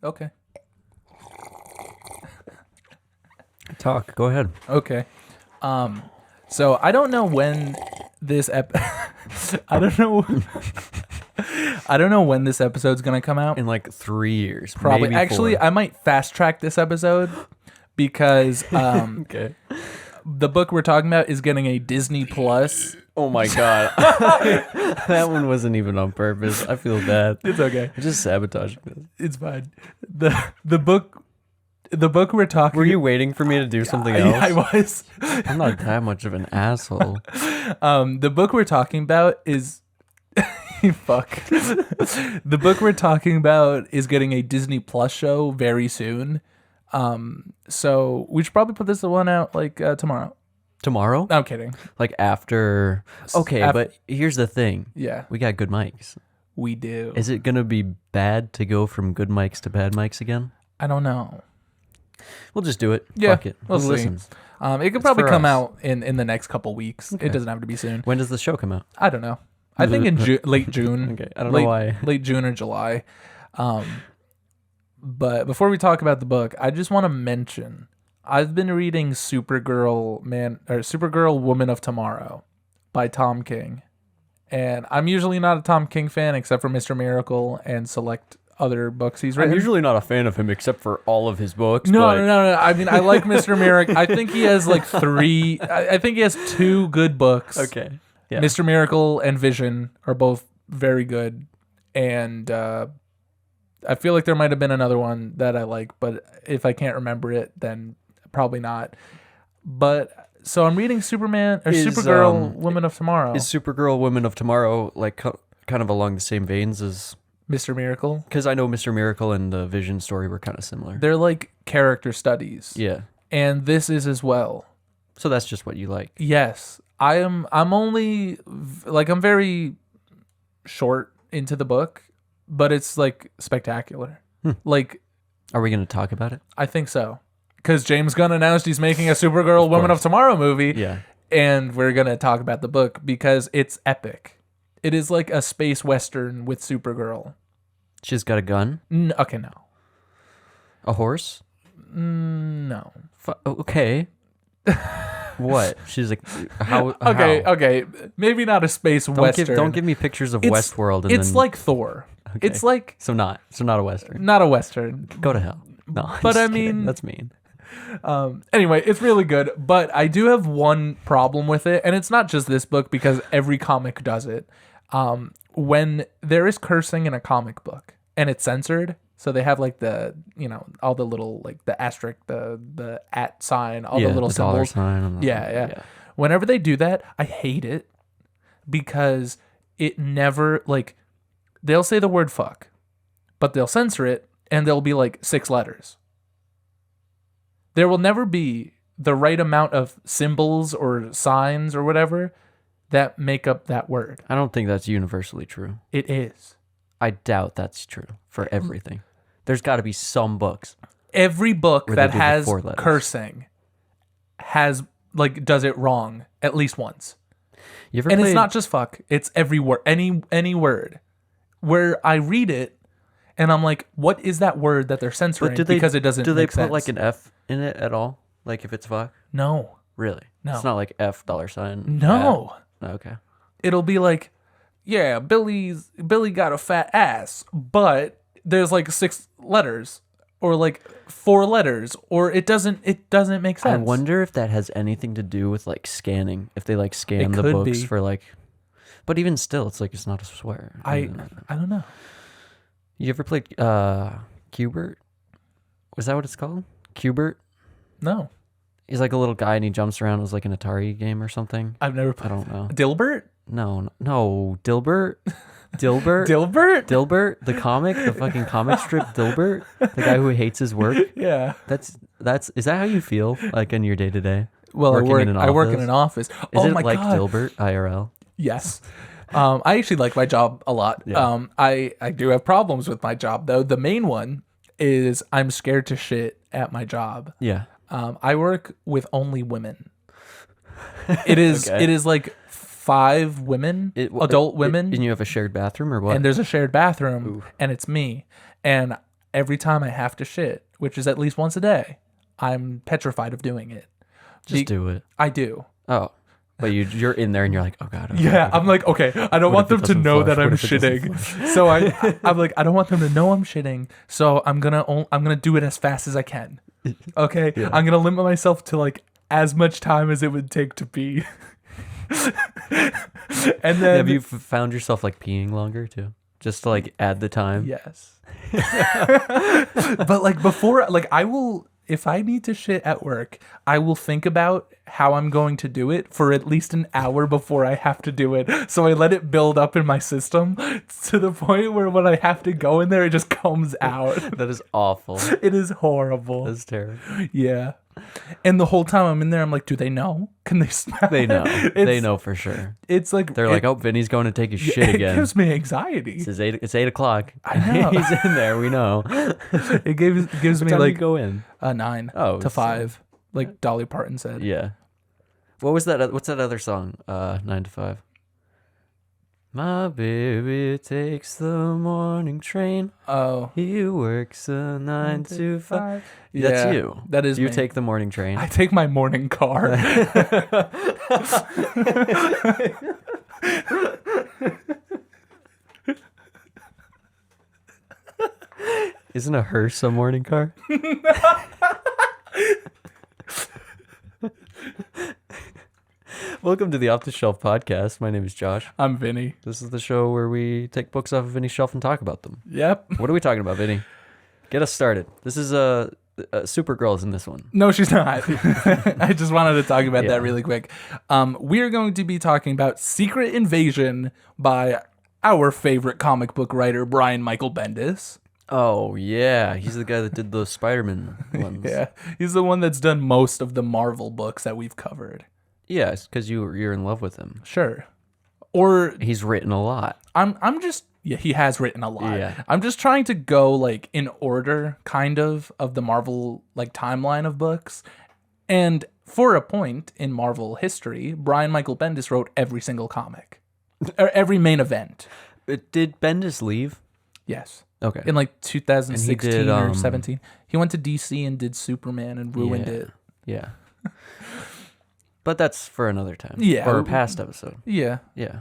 Okay. Talk. Go ahead. Okay. So I don't know when this I don't know. I don't know when this episode's gonna come out. In like 3 years, Probably. maybe Actually, 4. I might fast track this episode because Okay. the book we're talking about is getting a Disney Plus. Oh my god, that one wasn't even on purpose. I feel bad. It's okay. I just sabotaged this. It's fine. The book we're talking. Were you waiting for me to do something else? I was. I'm not that much of an asshole. The book we're talking about is fuck. The book we're talking about is getting a Disney Plus show very soon. So we should probably put this one out like tomorrow. Tomorrow? I'm kidding. Like after. Okay, but here's the thing. Yeah, We got good mics. we do. Is it gonna be bad to go from good mics to bad mics again? I don't know. We'll just do it. Yeah, Fuck it. we'll Who see. listens? It could probably for come us. out in the next couple weeks. Okay. It doesn't have to be soon. When does the show come out? I don't know. I think in late June. Okay, I don't late, know why. Late June or July. But before we talk about the book, I just want to mention I've been reading Supergirl Woman of Tomorrow by Tom King. And I'm usually not a Tom King fan except for Mr. Miracle and select other books he's written. I'm usually not a fan of him except for all of his books. No. but I mean, I like Mr. Miracle. I think he has like three. I think he has two good books. Okay. Yeah. Mr. Miracle and Vision are both very good. And I feel like there might have been another one that I like, but if I can't remember it, then probably not. But so I'm reading Supergirl Woman of Tomorrow. Is Supergirl Women of Tomorrow like kind of along the same veins as... Mr. Miracle. Because I know Mr. Miracle and the Vision story were kind of similar. They're like character studies. Yeah. And this is as well. So that's just what you like. Yes. I'm only like I'm very short into the book, but it's like spectacular. Like, Are we going to talk about it? I think so. Because James Gunn announced he's making a Supergirl Woman of Tomorrow movie. Yeah. And we're going to talk about the book because it's epic. It is like a space western with Supergirl. She's got a gun? Okay, no. A horse? No. Okay. What? She's like, how? Okay. Maybe not a space western. Don't give me pictures of It's- Westworld. And It's then, like Thor. Okay. It's like So not a Western. not a western. Go to hell. No. I'm But just I kidding. mean- That's mean. Anyway, it's really good, but I do have one problem with it, and it's not just this book because every comic does it. When there is cursing in a comic book and it's censored, so they have like the, all the little, like the asterisk, the at sign, all the little the dollar symbols. sign and Yeah. Whenever they do that, I hate it because it never, like, they'll say the word fuck, but they'll censor it and there'll be like 6 letters. There will never be the right amount of symbols or signs or whatever that make up that word. I don't think that's universally true. It is. I doubt that's true for everything. There's got to be some books. Every book Where they that do the has 4 letters. cursing does it wrong at least once. You ever And played, it's not just fuck, it's every word, any word where I read it and I'm like, what is that word that they're censoring? Because it doesn't Do they make put sense. like an F in it at all? Like if it's fuck? No. Really? No. It's not like F dollar sign. No. Okay. It'll be like, yeah, Billy got a fat ass, but there's like 6 letters or like 4 letters, or it doesn't make sense. I wonder if that has anything to do with like scanning. If they like scan It the could books be. for like, but even still, it's like it's not a swear. I don't know. You ever played Qbert? Was that what it's called? Qbert? No, He's like a little guy and he jumps around. It was like an Atari game or something. I've never I played. don't know. Dilbert. No, Dilbert. Dilbert. Dilbert. Dilbert, the comic, the fucking comic strip Dilbert, the guy who hates his work. Yeah. Is that how you feel like in your day to day? Well, Working in an I work in office? an office. Is Oh it my like god. Dilbert IRL? Yes. I actually like my job a lot. Yeah. I do have problems with my job though. The main one is I'm scared to shit at my job. Yeah. I work with only women. It is Okay. it is like 5 women, adult women, And you have a shared bathroom or what? and there's a shared bathroom, and it's me. And every time I have to shit, which is at least once a day, I'm petrified of doing it. Just do it. I do. Oh. But you're in there and you're like, oh God. Okay, Yeah, I'm like, okay, I don't want What if it them to doesn't know flush? that I'm What if it doesn't shitting. flush? So I'm like, I don't want them to know I'm shitting. So I'm gonna do it as fast as I can. Okay, Yeah. I'm gonna limit myself to like as much time as it would take to pee. And then Have you found yourself like peeing longer too? Just to like add the time? yes. But like before, like I will, if I need to shit at work, I will think about how I'm going to do it for at least an hour before I have to do it. So I let it build up in my system to the point where when I have to go in there, it just comes out. That is awful. It is horrible. That's terrible. Yeah. And the whole time I'm in there, I'm like, do they know? Can they smell? They know. It's, They know for sure. It's like They're like, oh, Vinny's going to take his shit it again. gives me anxiety. It's 8 o'clock. I know. He's in there. We know. It gives What me time do you like go in? 9 Oh, to so- 5, like Dolly Parton said. Yeah. What was that? What's that other song? 9 to 5. My baby takes the morning train. Oh, He works a 9 to 5. Yeah, That's you. That is You me. take the morning train. I take my morning car. Isn't a hearse a morning car? Welcome to the Off the Shelf podcast. My name is Josh. I'm Vinny. This is the show where we take books off of Vinny's shelf and talk about them. Yep. What are we talking about, Vinny? Get us started. This is Supergirl's in this one. No, she's not. I just wanted to talk about Yeah. that really quick. We are going to be talking about Secret Invasion by our favorite comic book writer, Brian Michael Bendis. Oh yeah, he's the guy that did those Spider-Man ones. Yeah, he's the one that's done most of the Marvel books that we've covered. Yes, because you're in love with him. Sure. Or He's written a lot. I'm just he has written a lot. Yeah. I'm just trying to go like in order kind of the Marvel like timeline of books. And for a point in Marvel history, Brian Michael Bendis wrote every single comic. Or every main event. Did Bendis leave? Yes. Okay. In like 2016 did, or 17. He went to DC and did Superman and ruined Yeah. it. Yeah. But that's for another time. Yeah. Or a past episode. Yeah. Yeah.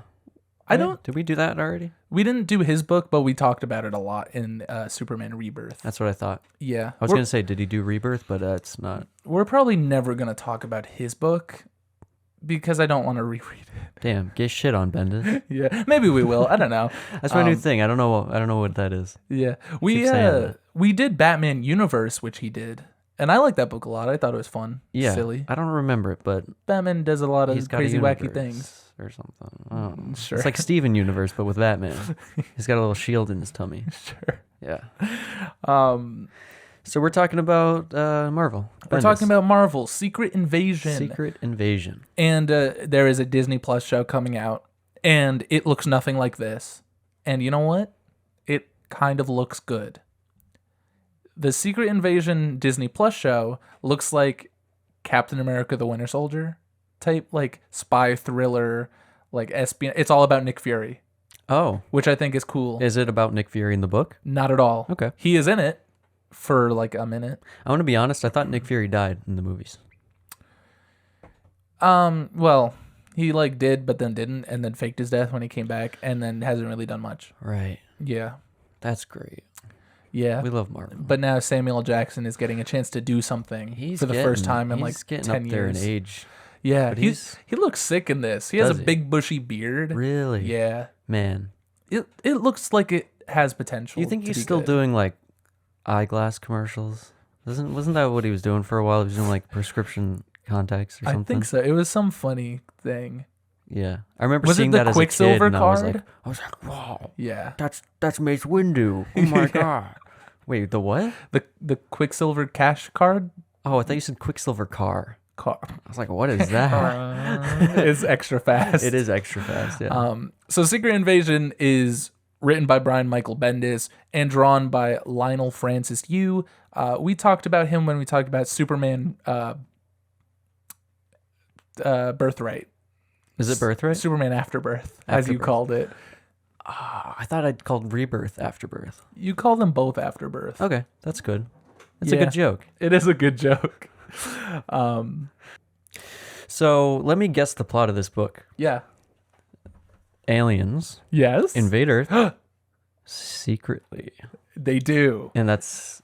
I don't Did we do that already? we didn't do his book, but we talked about it a lot in Superman Rebirth. That's what I thought. Yeah. I was going to say, did he do Rebirth? But that's not. We're probably never going to talk about his book because I don't want to reread it. Damn, get shit on Bendis. Yeah, maybe we will. I don't know. That's my new thing. I don't know what that is. Yeah, Keep saying that. we did Batman Universe, which he did, and I like that book a lot. I thought it was fun. Yeah. Silly. I don't remember it, but Batman does a lot he's of got crazy, a wacky universe things. or something. I don't know. Sure. It's like Steven Universe, but with Batman. He's got a little shield in his tummy. Sure. Yeah. Um, So we're talking about Marvel. we're Bendis. talking about Marvel Secret Invasion, Secret Invasion. and there is a Disney Plus show coming out, and it looks nothing like this. And you know what? It kind of looks good. The Secret Invasion Disney Plus show looks like Captain America: The Winter Soldier type, like spy thriller, like espionage. It's all about Nick Fury, Oh, which I think is cool. is it about Nick Fury in the book? Not at all. Okay. He is in it for like a minute. I want to be honest. I thought Nick Fury died in the movies. Well, he like did, but then didn't, and then faked his death when he came back, and then hasn't really done much. Right. Yeah. That's great. Yeah. We love Marvel. But now Samuel L. Jackson is getting a chance to do something for the first time in like he's getting 10 up there years. in age. Yeah, but he looks sick in this. He has a Does he? big bushy beard. Really? Yeah. Man. It looks like it has potential. You think to he's be still good. doing like eyeglass commercials? Wasn't that what he was doing for a while? He was doing like prescription contacts or something. I think so. It was some funny thing. Yeah, I remember Was it seeing the that as a kid, Quicksilver and I was card? like, wow, Yeah. that's Mace Windu. Oh my god. Wait, the what? The Quicksilver cash card Oh, I thought you said Quicksilver car. car. I was like, what is that? It's extra fast. It is extra fast. Yeah. So Secret Invasion is written by Brian Michael Bendis, and drawn by Lionel Francis Yu. We talked about him when we talked about Superman Birthright. Is it Birthright? Superman Afterbirth, as you Afterbirth. called it. I thought I'd called Rebirth Afterbirth. You call them both Afterbirth. Okay, that's good. That's a Yeah. good joke. It is a good joke. So let me guess the plot of this book. Yeah. Aliens Yes. invade Earth secretly. They do. And that's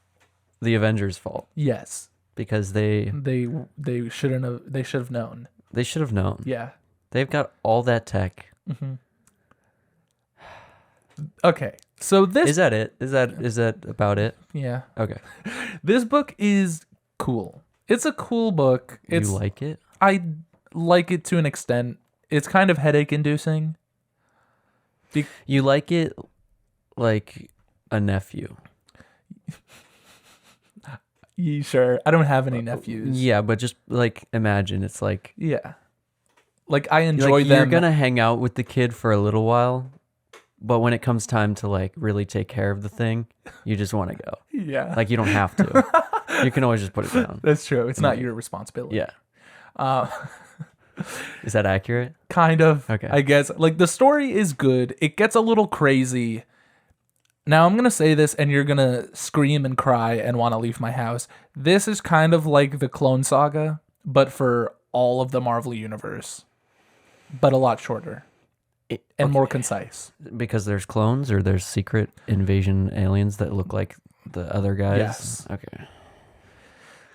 the Avengers' fault Yes. because they They should have known. should have known. Yeah. They've got all that tech. Okay. So this Is that it? Is that about it? yeah. Okay. This book is cool. It's a cool book. You like it? I like it to an extent. It's kind of headache inducing. You like it like a nephew. Sure. I don't have any nephews. Yeah, but just like imagine it's like Yeah. Like I enjoy you're them. gonna hang out with the kid for a little while, but when it comes time to like really take care of the thing, you just want to go. Yeah. Like you don't have to. You can always just put it down. That's true. It's not your responsibility. Yeah. Is that accurate? Kind of. Okay. I guess. Like the story is good. It gets a little crazy. Now I'm gonna say this, and you're gonna scream and cry and want to leave my house. This is kind of like the Clone Saga, but for all of the Marvel universe, but a lot shorter and more concise. Because there's clones or there's secret invasion aliens that look like the other guys. Yes. Okay.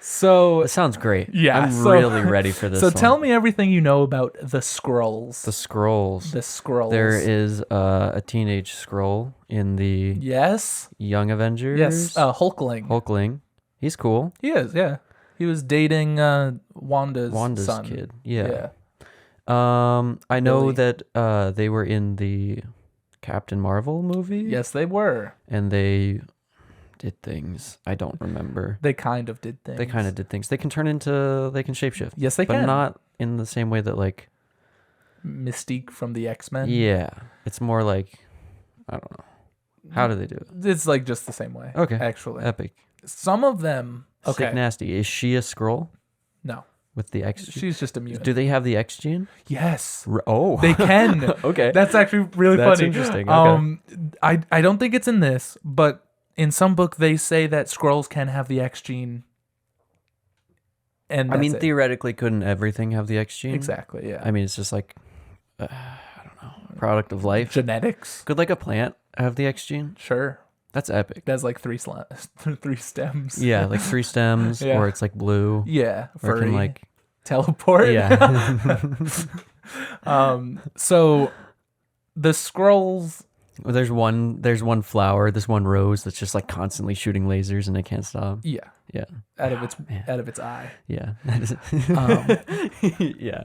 So That sounds great. Yeah, I'm so- really ready for this. so one. tell me everything you know about the Skrulls. the scrolls. The Skrulls. There is a teenage scroll in the Yes. Young Avengers. Yes. Hulkling. Hulkling. He's cool. He is. Yeah. He was dating Wanda's son. kid. Yeah. Yeah. I know Billy. that they were in the Captain Marvel movie. Yes, they were. And they did things. I don't remember. They kind of did things. They kind of did things. They can shapeshift. Yes, they but can. not in the same way that like Mystique from the X-Men. yeah. It's more like I don't know. How do they do it? It's like just the same way. Okay. Actually. Epic. Some of them. Okay. Sick nasty. Is she a scroll No. with the X gene? She's just immune. Do they have the X gene? Yes. Oh. They can. Okay. That's actually really That's funny. interesting. Okay. I don't think it's in this, but in some book they say that Skrulls can have the X gene. And I mean, that's it. theoretically, couldn't everything have the X gene? Exactly. Yeah. I mean, it's just like, I don't know, product of life. Genetics. Could like a plant have the X gene? Sure. That's epic. That's like three stems. Yeah, like 3 stems, Yeah. or it's like blue. Yeah. Or it Furry. can like, teleport. yeah. So the Skrulls. Well, there's one flower, this one rose that's just like constantly shooting lasers and it can't stop. Yeah. Yeah. Out of its eye. Yeah. Yeah.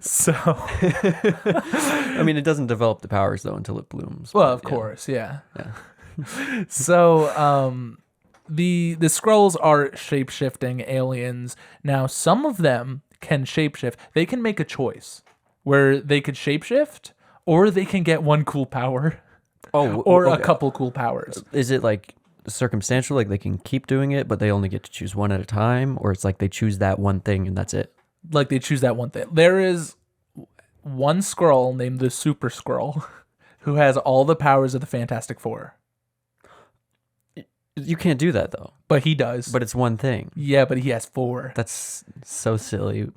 So. I mean, it doesn't develop the powers though until it blooms. Well, but, of course, yeah. Yeah. So, the Skrulls are shape-shifting aliens. Now, some of them can shapeshift. They can make a choice where they could shapeshift, or they can get one cool power, Oh, or a okay. couple cool powers. Is it like circumstantial, like they can keep doing it, but they only get to choose one at a time, or it's like they choose that one thing and that's it? Like they choose that one thing. There is one Skrull named the Super Skrull who has all the powers of the Fantastic Four, You can't do that though. but he does. But it's one thing. Yeah, but he has 4. That's so silly.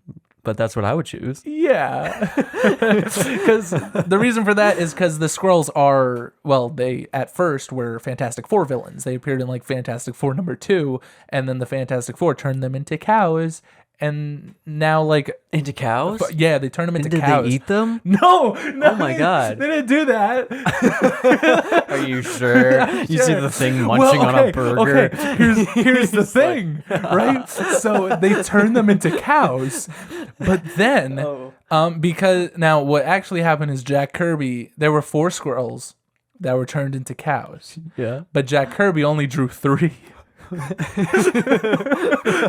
But that's what I would choose. Yeah. Because the reason for that is because the Skrulls are, well, they at first were Fantastic Four villains. They appeared in like Fantastic Four #2, and then the Fantastic Four turned them into cows. And now, like, Into cows? yeah, they turned them into Did cows. they eat them? No, Oh my God. They didn't do that. Are you sure? You see the thing munching on a burger? Okay. Here's the thing, right? So they turn them into cows, but then, because now what actually happened is Jack Kirby, there were 4 Skrulls that were turned into cows, Yeah. but Jack Kirby only drew 3.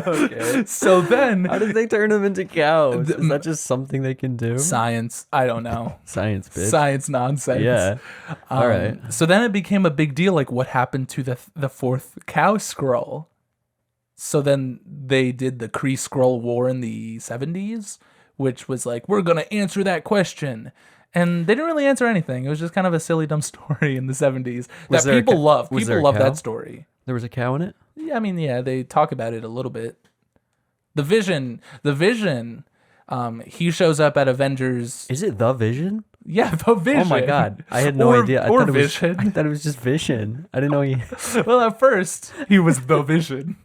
Okay. So then How did they turn them into cows? Is that just something they can do? science, I don't know. Science, bitch. Science nonsense. Yeah. All right. So then it became a big deal. Like, what happened to the fourth cow scroll? So then they did the Kree Skrull War in the 70s, which was like, we're gonna answer that question. And they didn't really answer anything. It was just kind of a silly, dumb story in the 70s Was that there a people cow- love. was People there a love cow? that story. There was a cow in it? Yeah, I mean, yeah, they talk about it a little bit. The Vision, he shows up at Avengers. Is it the Vision? Yeah, the Vision. Oh my god. I had no idea. I Or thought Vision. I thought it was just Vision. I didn't know he Well, at first, he was the Vision.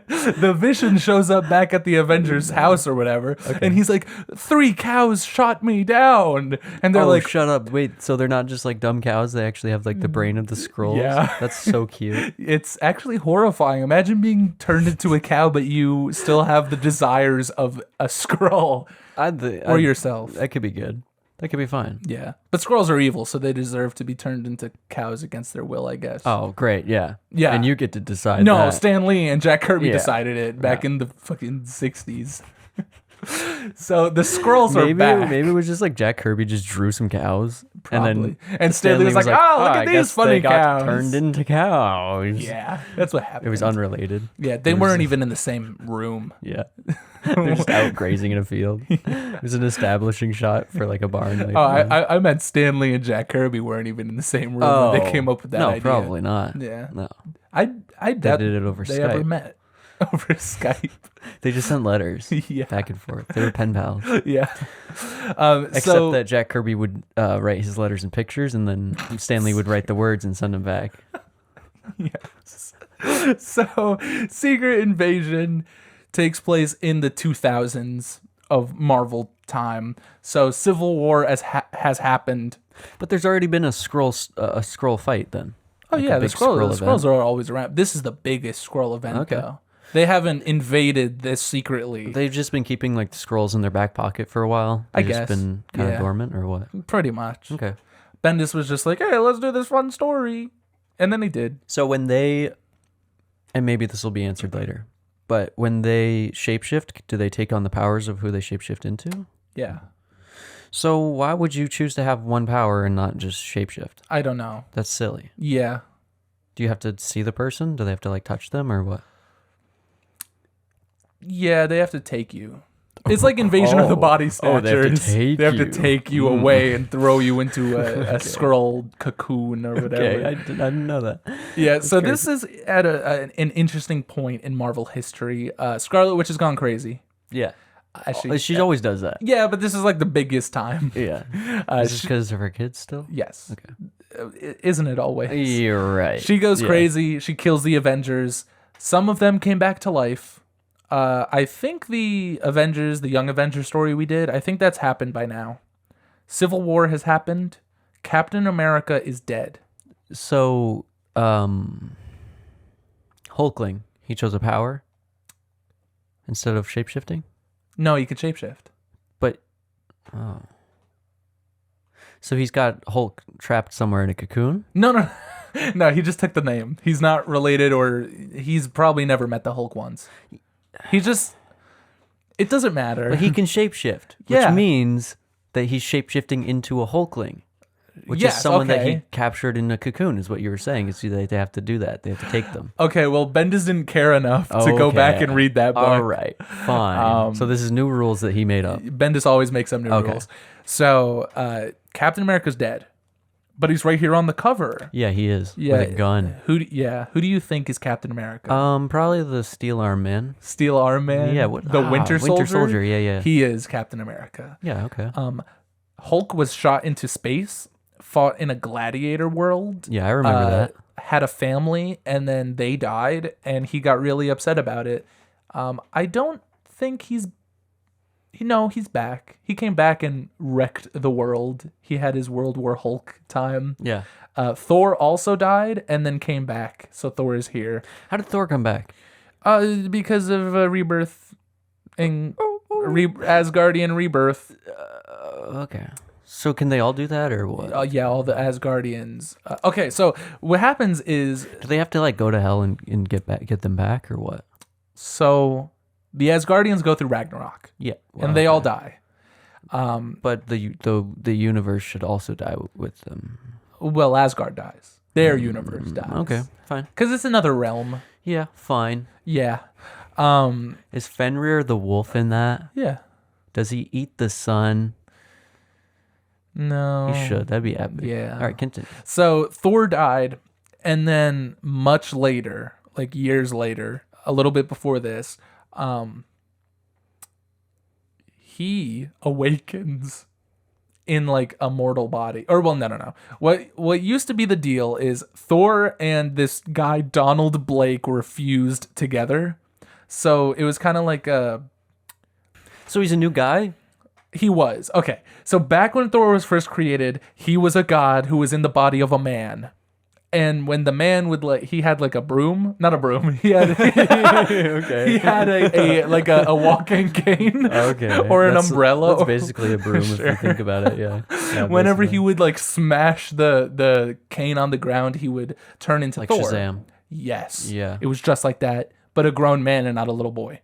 The Vision shows up back at the Avengers house or whatever, and he's like, 3 cows shot me down. And they're like, shut up. Wait, so they're not just like dumb cows, they actually have like the brain of the Skrulls? Yeah. That's so cute. it's actually horrifying. Imagine being turned into a cow, but you still have the desires of a Skrull or yourself. That could be good. That could be fine. Yeah. But Skrulls are evil, so they deserve to be turned into cows against their will, I guess. Oh, great. Yeah. Yeah. And you get to decide No, that. Stan Lee and Jack Kirby Yeah. decided it back in the fucking 60s. So the Skrulls are back. Maybe it was just like Jack Kirby just drew some cows. Probably. And And Stanley was like, oh, look I at these guess funny they got cows. turned into cows. Yeah, that's what happened. It was unrelated. Yeah, they weren't even in the same room. Yeah. They're just out grazing in a field. It was an establishing shot for like a barn. Like, Oh, I meant Stanley and Jack Kirby weren't even in the same room when they came up with that no, idea. probably not. Yeah. No. I doubt did it over they ever Skype. met over Skype. They just sent letters Yeah. back and forth. They were pen pals. Yeah. Except that Jack Kirby would write his letters in pictures, and then Stanley would write the words and send them back. Yes. So, Secret Invasion takes place in the 2000s of Marvel time. So, Civil War has happened. But there's already been a scroll fight then. Oh, Like a yeah, the big Skrull Skrulls are always around. This is the biggest Skrull event, Okay. though. They haven't invaded this secretly. They've just been keeping like the scrolls in their back pocket for a while. I They've just guess. been kind of Yeah. dormant or what? Pretty much. Okay. Bendis was just like, hey, let's do this fun story. And then he did. So when they, and maybe this will be answered later, but when they shapeshift, do they take on the powers of who they shapeshift into? Yeah. So why would you choose to have one power and not just shapeshift? I don't know. That's silly. Yeah. Do you have to see the person? Do they have to like touch them or what? Yeah, they have to take you. It's like Invasion of the Body Snatchers. they have to take They have you. to take you away and throw you into a Skrull cocoon or whatever. Okay, I didn't know that. Yeah, so this is at an interesting point in Marvel history. Scarlet Witch has gone crazy. Yeah. Actually, She always does that. yeah, but this is like the biggest time. Yeah. Is this she- because of her kids still? Yes. Okay. Isn't it always? You're right. She goes Yeah. crazy. She kills the Avengers. Some of them came back to life. I think the Avengers, the Young Avengers story we did, I think that's happened by now. Civil War has happened. Captain America is dead. So, Hulkling, he chose a power instead of shapeshifting? No, he could shapeshift. But, oh. So he's got Hulk trapped somewhere in a cocoon? No. No, he just took the name. He's not related, or he's probably never met the Hulk once. He just... It doesn't matter. But he can shapeshift, Yeah. which means that he's shapeshifting into a Hulkling, which Yes, is someone that okay. he captured in a cocoon, is what you were saying. Is they have to do that. They have to take them. Okay, well, Bendis didn't care enough to go back Okay. and read that book. All right, fine. So this is new rules that he made up. Bendis always makes some new Okay. rules. So, Captain America's dead. But he's right here on the cover. Yeah, he is Yeah. with a gun. Who do you think is Captain America? Probably the Steel Arm Man. Steel Arm Man? Yeah, The Winter Soldier? Winter Soldier. Yeah. He is Captain America. Yeah. Okay. Hulk was shot into space, fought in a gladiator world. Yeah, I remember that. Had a family, and then they died, and he got really upset about it. I don't think he's back. He came back and wrecked the world. He had his World War Hulk time. Yeah. Thor also died and then came back. So Thor is here. How did Thor come back? Because of rebirth and Asgardian rebirth. Okay. So can they all do that or what? Yeah, all the Asgardians. Okay, so what happens is, Do they have to like go to hell and get them back or what? so the Asgardians go through Ragnarok, Yeah. and they all die. But the universe should also die with them. Well, Asgard dies. Their universe dies. Okay, fine. Because it's another realm. Yeah, fine. Yeah. Is Fenrir the wolf in that? Yeah. Does he eat the sun? No. He should. That'd be epic. Yeah. All right, continue. So Thor died, and then much later, like years later, a little bit before this, he awakens in like a mortal body. Or well, no. What used to be the deal is Thor and this guy Donald Blake were fused together. So it was kind of like So he's a new guy? he was. Okay. So back when Thor was first created, he was a god who was in the body of a man. And when the man would he had like a broom, not a broom. He had Okay. he had a walking cane, Okay. or an umbrella. That's basically a broom if you think about it. Yeah. Whenever basically. he would like smash the cane on the ground, he would turn into like Thor. Shazam. Yes. Yeah. It was just like that, but a grown man and not a little boy.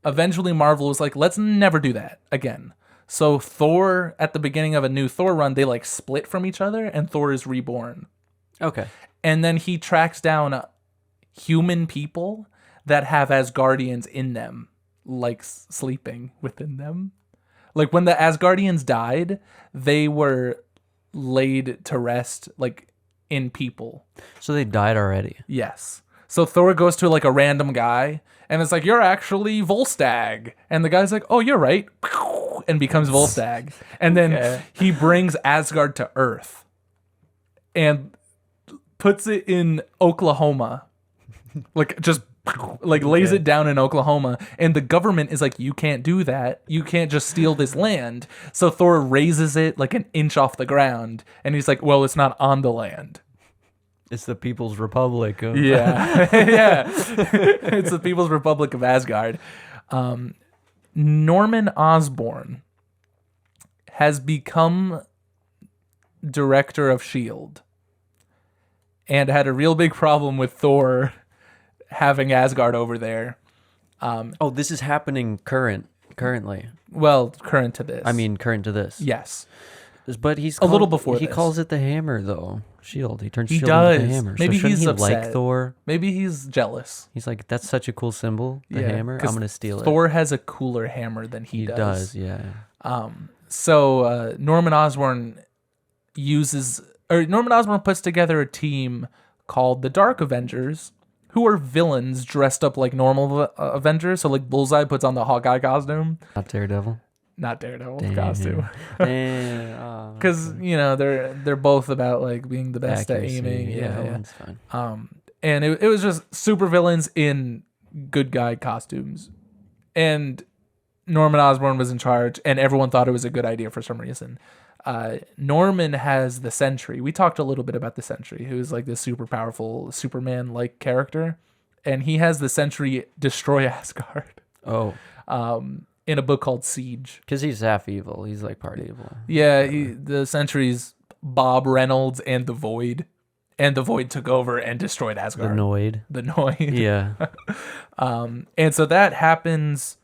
Eventually, Marvel was like, let's never do that again. So Thor, at the beginning of a new Thor run, they like split from each other, and Thor is reborn. Okay. And then he tracks down human people that have Asgardians in them, like sleeping within them. Like when the Asgardians died, they were laid to rest, like in people. So they died already. Yes. So Thor goes to like a random guy, and it's like, you're actually Volstagg. And the guy's like, oh, you're right. And becomes Volstagg. And then he brings Asgard to Earth and puts it in Oklahoma. Like just like lays it down in Oklahoma. And the government is like, you can't do that. You can't just steal this land. So Thor raises it like an inch off the ground. And he's like, well, it's not on the land. It's the People's Republic. Yeah. Yeah. It's the People's Republic of Asgard. Norman Osborn has become director of S.H.I.E.L.D. and had a real big problem with Thor having Asgard over there. Oh, this is happening currently. Well, current to this. I mean, current to this. Yes. But he's A little before He this. calls it the hammer, though. Shield. He turns He shield does. into the hammer. Maybe so shouldn't he's he upset. like Thor? Maybe he's jealous. He's like, that's such a cool symbol. The Yeah, hammer. 'cause I'm gonna steal it. Thor has a cooler hammer than he He does. does. Yeah. So Norman Osborn puts together a team called the Dark Avengers, who are villains dressed up like normal Avengers. So like Bullseye puts on the Hawkeye costume, Not Daredevil. not Daredevil's Damn. costume, Damn. Oh, because they're both about like being the best accuracy. at aiming. Yeah, Yeah. that's fine. And it was just super villains in good guy costumes, and Norman Osborn was in charge, and everyone thought it was a good idea for some reason. Norman has the Sentry. We talked a little bit about the Sentry, who's like this super powerful Superman-like character, and he has the Sentry destroy Asgard Oh, in a book called Siege. because he's half evil. He's like part evil. Yeah, the Sentry's Bob Reynolds and the Void, and the Void took over and destroyed The Asgard. Noid. The Noid. Yeah. And so that happens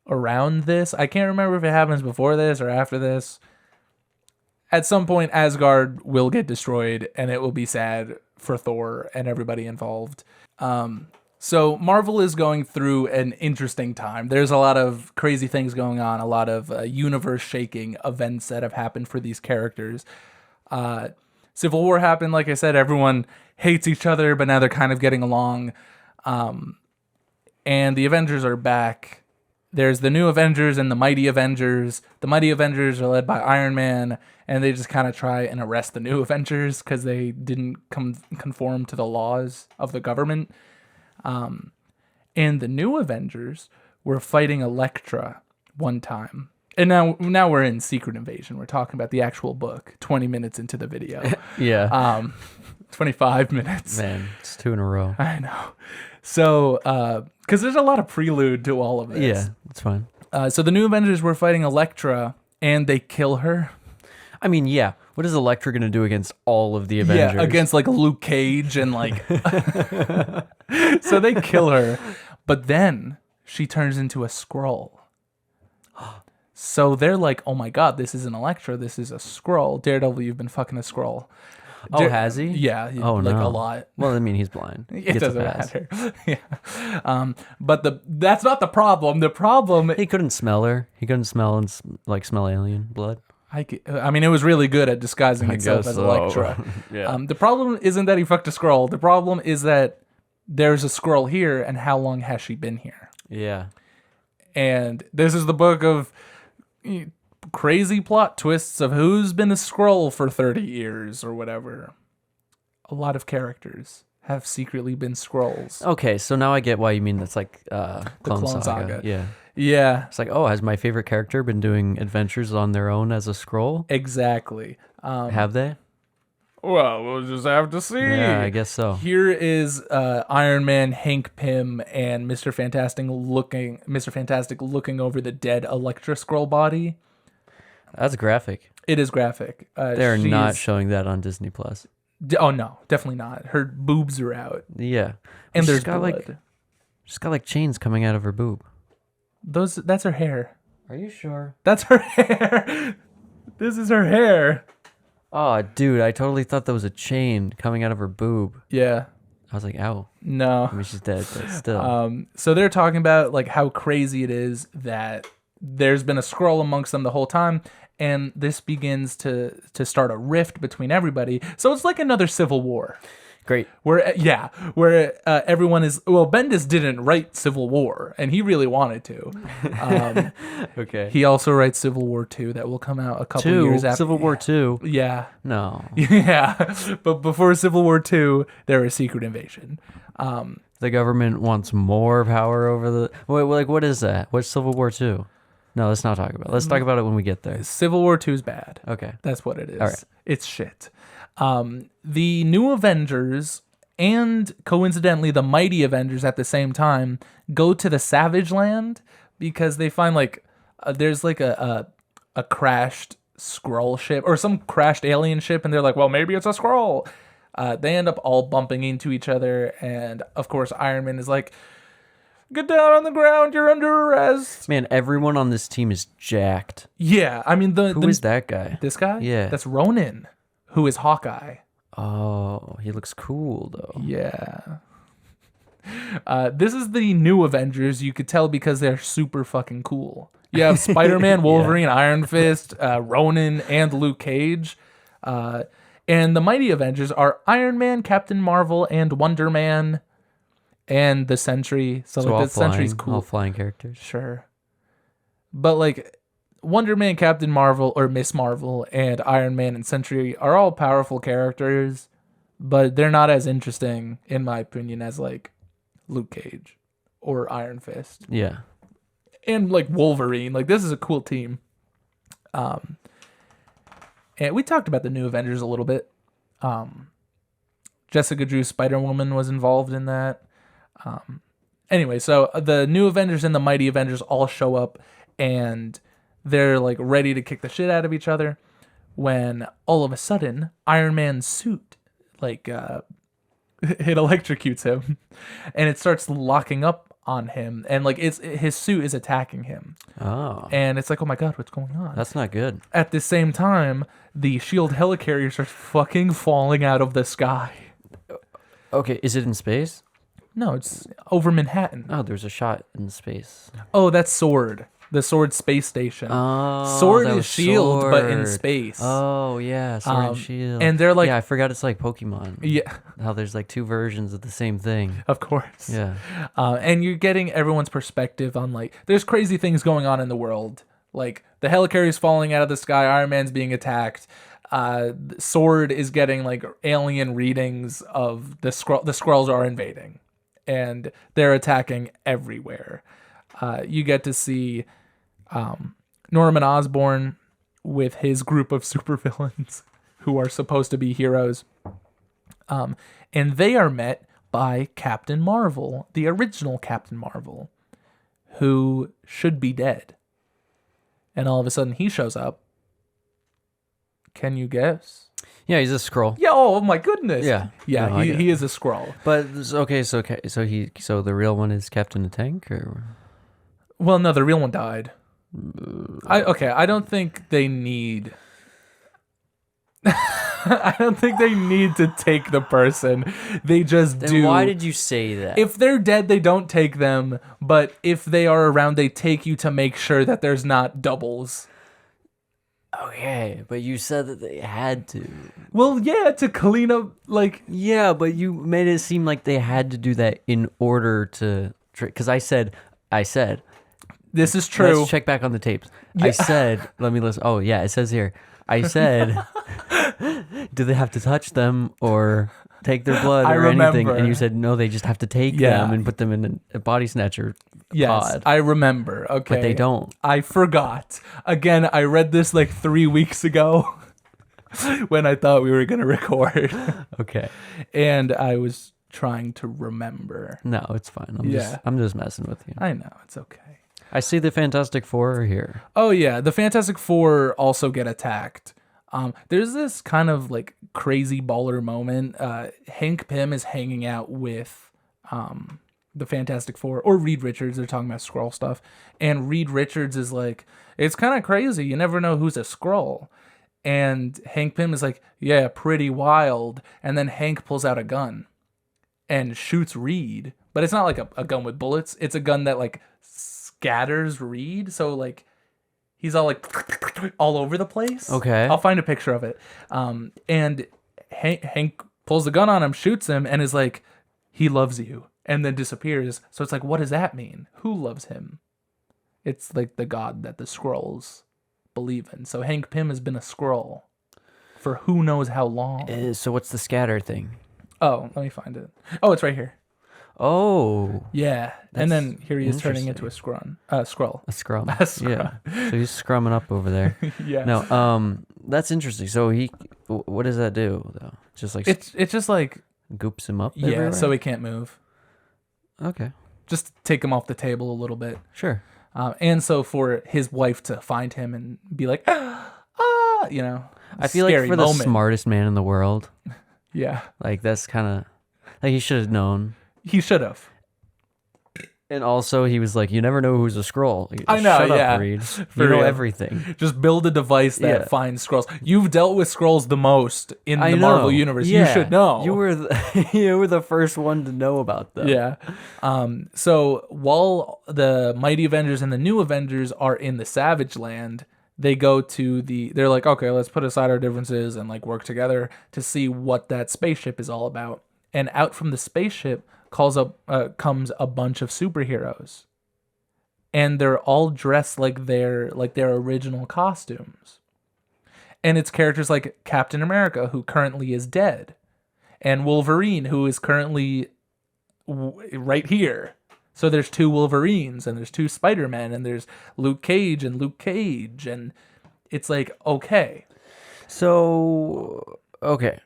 around this. I can't remember if it happens before this or after this. At some point, Asgard will get destroyed, and it will be sad for Thor and everybody involved. So Marvel is going through an interesting time. There's a lot of crazy things going on, a lot of universe-shaking events that have happened for these characters. Civil War happened, like I said, everyone hates each other, but now they're kind of getting along. And the Avengers are back. There's the new Avengers and the Mighty Avengers. The Mighty Avengers are led by Iron Man, and they just kind of try and arrest the new Avengers because they didn't conform to the laws of the government. And the new Avengers were fighting Elektra one time. And now we're in Secret Invasion. We're talking about the actual book 20 minutes into the video. Yeah. 25 minutes. Man, it's 2 in a row. I know. So, because there's a lot of prelude to all of this. Yeah, it's fine. So the new Avengers were fighting Elektra, and they kill her. I mean, yeah. What is Elektra going to do against all of the Avengers? Yeah, against like Luke Cage and like. So they kill her, but then she turns into a Skrull. So they're like, "Oh my God, this isn't Elektra. This is a Skrull." Daredevil, you've been fucking a Skrull. Has he? Yeah. Oh, like no. a lot. Well, I mean, he's blind. He It gets a doesn't pass. matter. Yeah. But that's not the problem. The problem. He couldn't smell her. He couldn't smell and smell alien blood. I mean, it was really good at disguising itself guess as so. Elektra. Yeah. The problem isn't that he fucked a Skrull. The problem is that there's a Skrull here, and how long has she been here? Yeah. And this is the book of crazy plot twists of who's been a Skrull for 30 years or whatever. A lot of characters have secretly been Skrulls. Okay, so now I get why you mean that's like Clone Clone Saga. Saga. Yeah. Yeah, It's like, oh, has my favorite character been doing adventures on their own as a Skrull? exactly. Have they? Well, we'll just have to see. Yeah, I guess so. Here is Iron Man, Hank Pym, and Mr. Fantastic looking over the dead Elektra Skrull body. That's graphic. It is graphic. They're not she's- showing that on Disney Plus. Oh no, definitely not. Her boobs are out, Yeah. and She's there's got blood. she's got like chains coming out of her boob. That's her hair. Are you sure? That's her hair. This is her hair. Oh, dude, I totally thought that was a chain coming out of her boob. Yeah. I was like, ow. No. I mean, she's dead, but still. So they're talking about like how crazy it is that there's been a Skrull amongst them the whole time, and this begins to start a rift between everybody. So it's like another civil war. Great. Where everyone is Bendis didn't write Civil War, and he really wanted to. Okay. He also writes Civil War 2 that will come out a couple years after Civil War 2. Yeah. No. Yeah. But before Civil War 2, there was Secret Invasion. The government wants more power over the... Wait, like, what is that? What's Civil War 2? No, let's not talk about it. Let's talk about it when we get there. Civil War 2 is bad. Okay. That's what it is. All right. It's shit. The New Avengers and coincidentally the Mighty Avengers at the same time go to the Savage Land because they find like there's like a crashed Skrull ship or some crashed alien ship, and they're like, well, maybe it's a Skrull. They end up all bumping into each other, and of course Iron Man is like, get down on the ground, you're under arrest. Man, everyone on this team is jacked. Yeah, I mean Who is that guy? this guy? Yeah. That's Ronan, who is Hawkeye. Oh, he looks cool though. Yeah. This is the New Avengers. You could tell because they're super fucking cool. You have Spider-Man, Wolverine, Iron Fist, Ronan, and Luke Cage. And the Mighty Avengers are Iron Man, Captain Marvel, and Wonder Man, and the Sentry. So like, all the Sentry's flying, cool. all flying characters. Sure. But like Wonder Man, Captain Marvel, or Miss Marvel, and Iron Man and Sentry are all powerful characters, but they're not as interesting, in my opinion, as like Luke Cage or Iron Fist. Yeah. And like Wolverine. Like, this is a cool team. And we talked about the New Avengers a little bit. Jessica Drew Spider-Woman was involved in that. Anyway, so the New Avengers and the Mighty Avengers all show up, and they're like ready to kick the shit out of each other when all of a sudden Iron Man's suit like it electrocutes him, and it starts locking up on him, and like his suit is attacking him. Oh. And it's like, oh my god, what's going on? That's not good. At the same time, the SHIELD helicarrier starts fucking falling out of the sky. Okay, is it in space? No, it's over Manhattan. Oh, there's a shot in space. Oh, that's Sword. The Sword space station. Oh, Sword that is was SHIELD, but in Sword. space. Oh, yeah, Sword and Shield. and they're like- yeah, I forgot it's like Pokemon. Yeah, How there's like two versions of the same thing. of course. Yeah. And you're getting everyone's perspective on like, there's crazy things going on in the world. Like the helicarrier's falling out of the sky, Iron Man's being attacked. Sword is getting like alien readings of the Skrulls are invading, and they're attacking everywhere. You get to see Norman Osborn with his group of supervillains who are supposed to be heroes. And they are met by Captain Marvel, the original Captain Marvel, who should be dead. and all of a sudden he shows up. Can you guess? Yeah, he's a scroll. Yeah. Oh my goodness. Yeah. Yeah. No, I get he it. is a Skrull. But okay, so the real one is Captain the Tank, or Well, no, the real one died. I don't think they need. I don't think they need to take the person. They just then do. why did you say that? If they're dead, they don't take them. But if they are around, they take you to make sure that there's not doubles. Okay, but you said that they had to. Well, yeah, to clean up, like... Yeah, but you made it seem like they had to do that in order to... Because I said... This is true. Let's check back on the tapes. I said... Let me listen. Oh, yeah, it says here. I said... do they have to touch them or take their blood or anything? And you said, no, they just have to take them and put them in a body snatcher pod. I remember. Okay. But they don't. I forgot. Again, I read this like 3 weeks ago when I thought we were going to record. Okay. And I was trying to remember. No, it's fine. I'm just messing with you. I know. It's okay. I see the Fantastic Four are here. Oh, yeah. The Fantastic Four also get attacked. There's this kind of like crazy baller moment. Hank Pym is hanging out with the Fantastic Four, or Reed Richards. They're talking about Skrull stuff. And Reed Richards is like, it's kind of crazy. You never know who's a Skrull. And Hank Pym is like, yeah, pretty wild. And then Hank pulls out a gun and shoots Reed. But it's not like a gun with bullets. It's a gun that like scatters Reed. So like, he's all like all over the place. Okay. I'll find a picture of it. And Hank pulls the gun on him, shoots him, and is like, he loves you, and then disappears. So it's like, what does that mean? Who loves him? It's like the god that the Skrulls believe in. So Hank Pym has been a Skrull for who knows how long. So what's the scatter thing? Oh, let me find it. Oh, it's right here. Oh. Yeah. And then here he is turning into a Skrull. Skrull. A scrum. A scrum. Yeah. So he's scrumming up over there. Yeah. No, that's interesting. So what does that do though? Just like It's just like, goops him up yeah, everywhere? so he can't move. Okay. Just take him off the table a little bit. Sure. And so for his wife to find him and be like, you know, I feel like for the smartest man in the world, yeah, like that's kind of like he should have known. He should have. And also, he was like, "You never know who's a Skrull." Like, I know, Shut yeah. up, Reed. For You know real. everything. Just build a device that Yeah. finds Skrulls. You've dealt with Skrulls the most in I the know. Marvel universe. Yeah. You should know. You were you were the first one to know about them. Yeah. So while the Mighty Avengers and the New Avengers are in the Savage Land, they go to they're like, okay, let's put aside our differences and like work together to see what that spaceship is all about. And out from the spaceship comes a bunch of superheroes. And they're all dressed like their original costumes. And it's characters like Captain America, who currently is dead, and Wolverine, who is currently right here. So there's two Wolverines, and there's two Spider-Men, and there's Luke Cage, and it's like, okay. So, okay.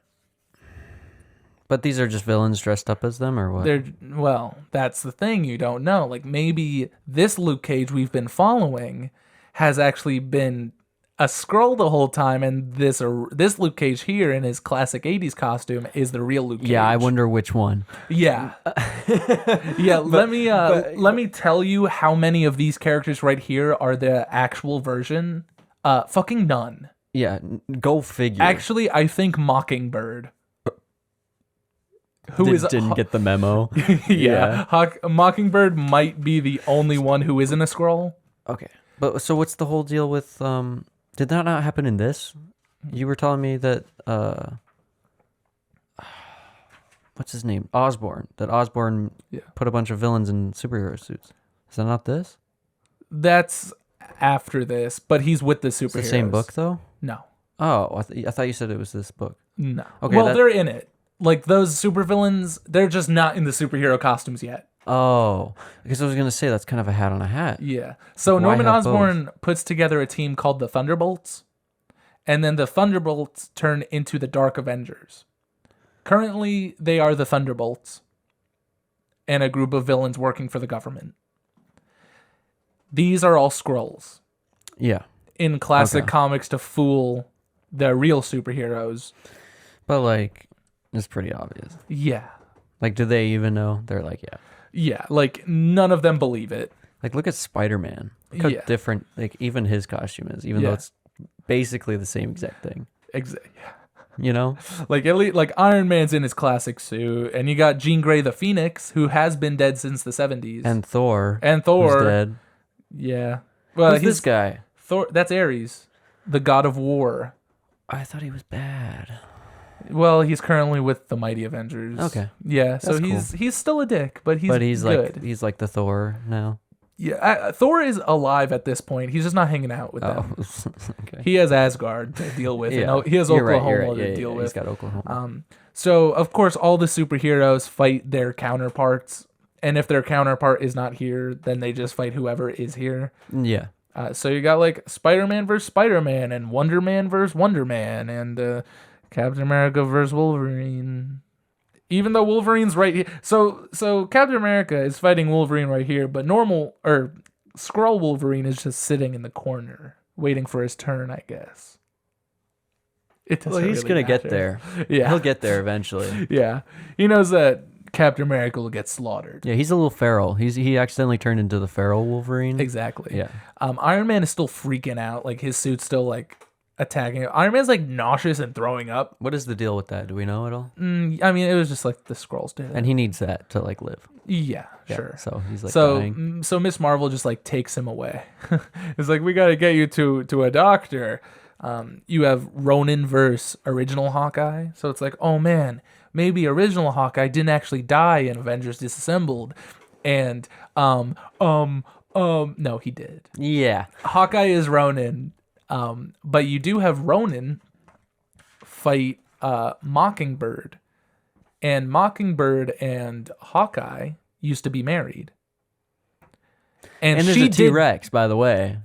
But these are just villains dressed up as them, or what? Well, that's the thing, you don't know. Like, maybe this Luke Cage we've been following has actually been a Skrull the whole time, and this Luke Cage here in his classic 80s costume is the real Luke Cage. Yeah, I wonder which one. Yeah. Yeah, let me tell you how many of these characters right here are the actual version. Fucking none. Yeah, go figure. Actually, I think Mockingbird. Didn't get the memo. Yeah. Mockingbird might be the only one who isn't a Skrull. Okay. But so what's the whole deal with did that not happen in this? You were telling me that what's his name? Osborn. That Osborn put a bunch of villains in superhero suits. Is that not this? That's after this, but he's with the superheroes. It's the same book though? No. Oh, I thought you said it was this book. No. Okay, well, they're in it. Like, those supervillains, they're just not in the superhero costumes yet. Oh, because I was going to say that's kind of a hat on a hat. Yeah. So Why Norman have Osborn puts together a team called the Thunderbolts, and then the Thunderbolts turn into the Dark Avengers. Currently, they are the Thunderbolts and a group of villains working for the government. These are all Skrulls. Yeah. in classic comics to fool the real superheroes. But like, it's pretty obvious. Yeah. Like, do they even know? They're like, yeah. Yeah, like none of them believe it. Like, look at Spider-Man. Look how different, like, even his costume is, even though it's basically the same exact thing. Exactly. Yeah. You know? Like, at least, like, Iron Man's in his classic suit, and you got Jean Grey the Phoenix, who has been dead since the 70s. And Thor. Who's dead. Yeah. Well, Who's this guy? Thor. That's Ares, the god of war. I thought he was bad. Well, he's currently with the Mighty Avengers. Okay. Yeah, so he's still a dick, but he's good. Like he's like the Thor now. Yeah, Thor is alive at this point. He's just not hanging out with them. Okay. He has Asgard to deal with. Yeah. He has Oklahoma to deal with. He's got Oklahoma. So of course all the superheroes fight their counterparts, and if their counterpart is not here, then they just fight whoever is here. Yeah. So you got like Spider-Man versus Spider-Man, and Wonder Man versus Wonder Man, and Captain America versus Wolverine. Even though Wolverine's right here. So Captain America is fighting Wolverine right here, but Skrull Wolverine is just sitting in the corner, waiting for his turn, I guess. He's really going to get there. Yeah. He'll get there eventually. Yeah. He knows that Captain America will get slaughtered. Yeah, he's a little feral. He accidentally turned into the feral Wolverine. Exactly. Yeah. Iron Man is still freaking out. Like, his suit's still, like, attacking. Iron Man's like nauseous and throwing up. What is the deal with that? Do we know at all? I mean, it was just like the Skrulls did it. And he needs that to like live. Yeah, sure. So he's like dying. So Miss Marvel just like takes him away. It's like, we got to get you to a doctor. You have Ronin versus original Hawkeye. So it's like, oh man, maybe original Hawkeye didn't actually die in Avengers Disassembled. And no, he did. Yeah. Hawkeye is Ronin. But you do have Ronin fight Mockingbird, and Mockingbird and Hawkeye used to be married. And there's a T-Rex, by the way.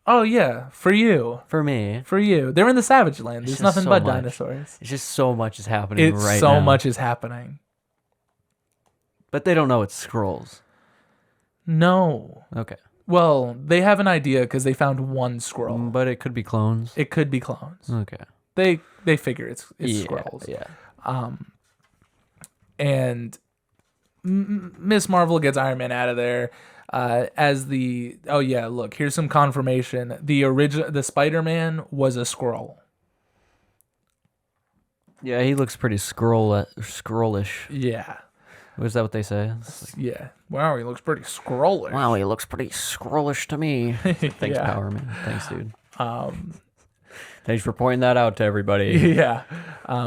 Oh yeah, for you. For me. For you. They're in the Savage Land. There's nothing but dinosaurs. It's just so much is happening right now. So much is happening. But they don't know it's Skrulls. No. Okay. Well, they have an idea because they found one Skrull. But it could be clones. It could be clones. Okay. They figure it's Skrulls. Yeah. And Miss Marvel gets Iron Man out of there. Look, here's some confirmation. The Spider-Man was a Skrull. Yeah, he looks pretty Skrullish. Yeah. Was that what they say? Yeah. Wow, he looks pretty Skrullish. Wow, he looks pretty Skrullish to me. Thanks, Power Man. Thanks, dude. Thanks for pointing that out to everybody. Yeah.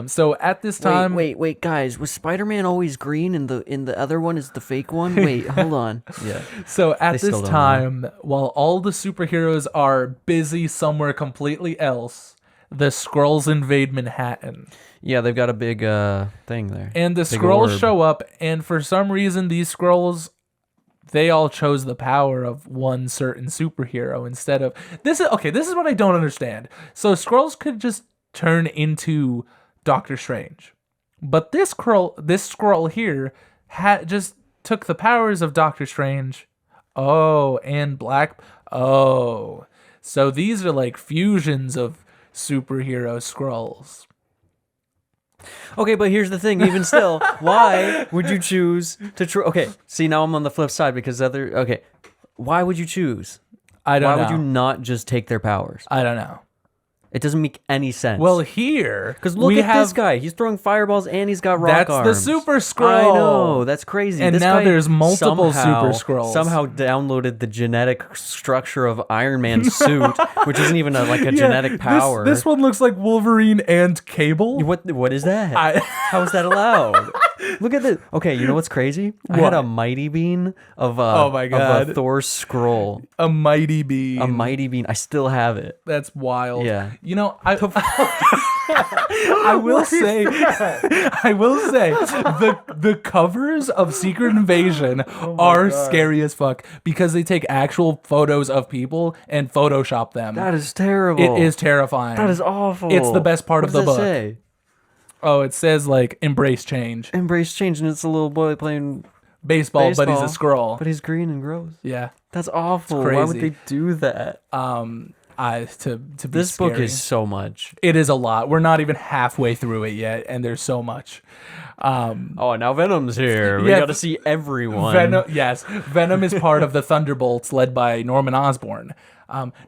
So at this time, wait, guys, was Spider-Man always green and the other one is the fake one? Wait, hold on. Yeah. So at this time, while all the superheroes are busy somewhere completely else, the Skrulls invade Manhattan. Yeah, they've got a big thing there. And the Skrulls show up, and for some reason, these Skrulls, they all chose the power of one certain superhero instead of... This is what I don't understand. So Skrulls could just turn into Doctor Strange. But this Skrull here just took the powers of Doctor Strange. Oh, and Black... Oh. So these are like fusions of superhero Skrulls. Okay, but here's the thing. Even still, why would you choose to... Okay, see, now I'm on the flip side because Okay, why would you choose? I don't know. Why would you not just take their powers? I don't know. It doesn't make any sense. Well, here... Because look at this guy. He's throwing fireballs and he's got rock arms. That's the Super Skrull. I know. That's crazy. And now there's multiple Super Skrulls. Somehow downloaded the genetic structure of Iron Man's suit, which isn't even a genetic power. This one looks like Wolverine and Cable. What is that? How is that allowed? Look at this. Okay, you know what's crazy? I had a mighty bean of oh my God. Of a Thor's scroll. A mighty bean. A mighty bean. I still have it. That's wild. Yeah. You know, I will say the covers of Secret Invasion are scary as fuck because they take actual photos of people and Photoshop them. That is terrible. It is terrifying. That is awful. It's the best part of the book. Say? Oh, it says like embrace change. Embrace change, and it's a little boy playing baseball, but he's a Skrull. But he's green and gross. Yeah. That's awful. It's crazy. Why would they do that? to be This book scary. is so much. It is a lot. We're not even halfway through it yet, and there's so much. Oh, now Venom's here. We got to see everyone. Venom is part of the Thunderbolts led by Norman Osborn.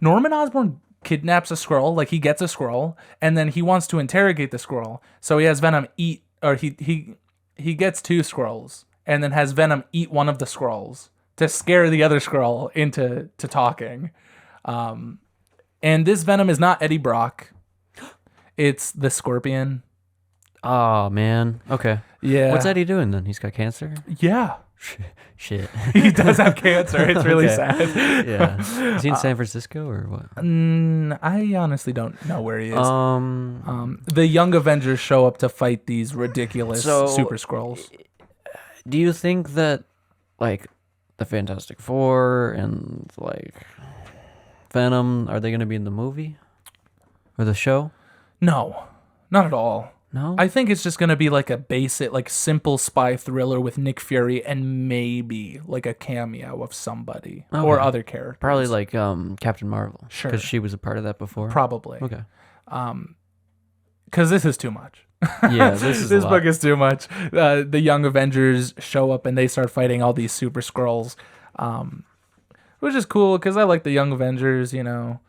Norman Osborn kidnaps a Skrull, like he gets a Skrull, and then he wants to interrogate the Skrull. So he has Venom eat, or he gets 2 Skrulls, and then has Venom eat one of the Skrulls to scare the other Skrull into talking. And this Venom is not Eddie Brock. It's the Scorpion. Oh, man. Okay. Yeah. What's Eddie doing then? He's got cancer? Yeah. Shit. He does have cancer. It's really sad. Yeah. Is he in San Francisco or what? I honestly don't know where he is. The Young Avengers show up to fight these ridiculous Super Skrulls. Do you think that, like, the Fantastic Four and, like, Venom, are they going to be in the movie? Or the show? No. Not at all. No? I think it's just going to be like a basic, like simple spy thriller with Nick Fury and maybe like a cameo of somebody or other characters. Probably like Captain Marvel. Sure. Because she was a part of that before. Probably. Okay. Because this is too much. Yeah, this is this book is too much. The Young Avengers show up and they start fighting all these Super Skrulls, which is cool because I like the Young Avengers, you know.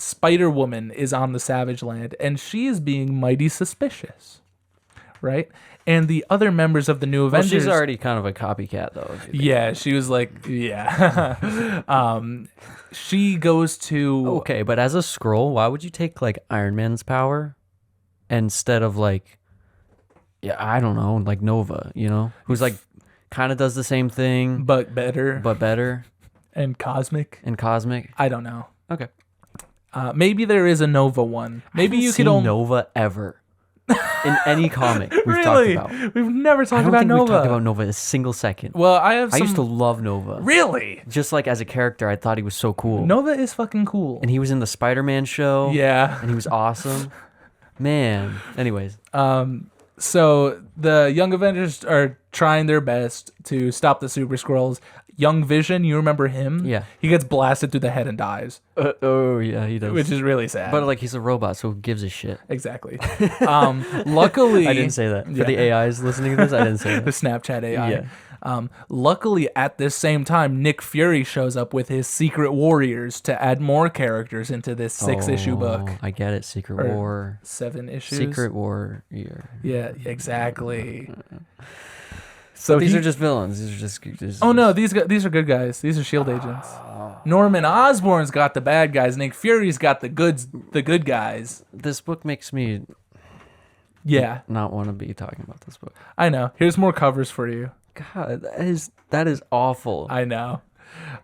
Spider-Woman is on the Savage Land, and she is being mighty suspicious, right? And the other members of the New Avengers... Well, she's already kind of a copycat, though. Yeah, she was like, yeah. She goes to... Okay, but as a Skrull, why would you take, like, Iron Man's power instead of, like... Yeah, I don't know, like Nova, you know? Who's, like, kind of does the same thing. But better. And cosmic. I don't know. Okay. Maybe there is a Nova one. Maybe you could only Nova ever in any comic we've really? talked about. We've never talked about Nova. We've talked about Nova a single second. Well, I used to love Nova. Really? Just like as a character, I thought he was so cool. Nova is fucking cool. And he was in the Spider-Man show. Yeah. And he was awesome. Man. Anyways. So the Young Avengers are trying their best to stop the Super Skrulls. Young Vision, you remember him? Yeah. He gets blasted through the head and dies. Oh, yeah, he does. Which is really sad. But, like, he's a robot, so who gives a shit? Exactly. Luckily... I didn't say that. For the AIs listening to this, I didn't say that. The Snapchat AI. Yeah. Luckily, at this same time, Nick Fury shows up with his Secret Warriors to add more characters into this 6-issue book. I get it. Secret War. 7 issues. Secret Warrior. Yeah, exactly. So these are just villains. These are just. Oh no, these are good guys. These are Shield agents. Norman Osborn's got the bad guys. Nick Fury's got the good guys. This book makes me. Yeah. Not want to be talking about this book. I know. Here's more covers for you. God, that is awful. I know.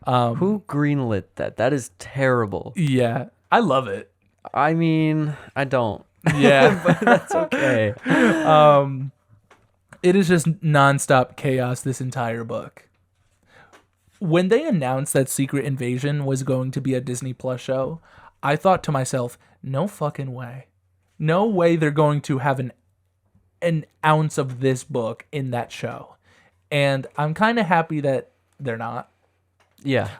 Who greenlit that? That is terrible. Yeah, I love it. I mean, I don't. Yeah, but that's okay. It is just nonstop chaos this entire book. When they announced that Secret Invasion was going to be a Disney Plus show, I thought to myself, no fucking way. No way they're going to have an ounce of this book in that show. And I'm kind of happy that they're not. Yeah.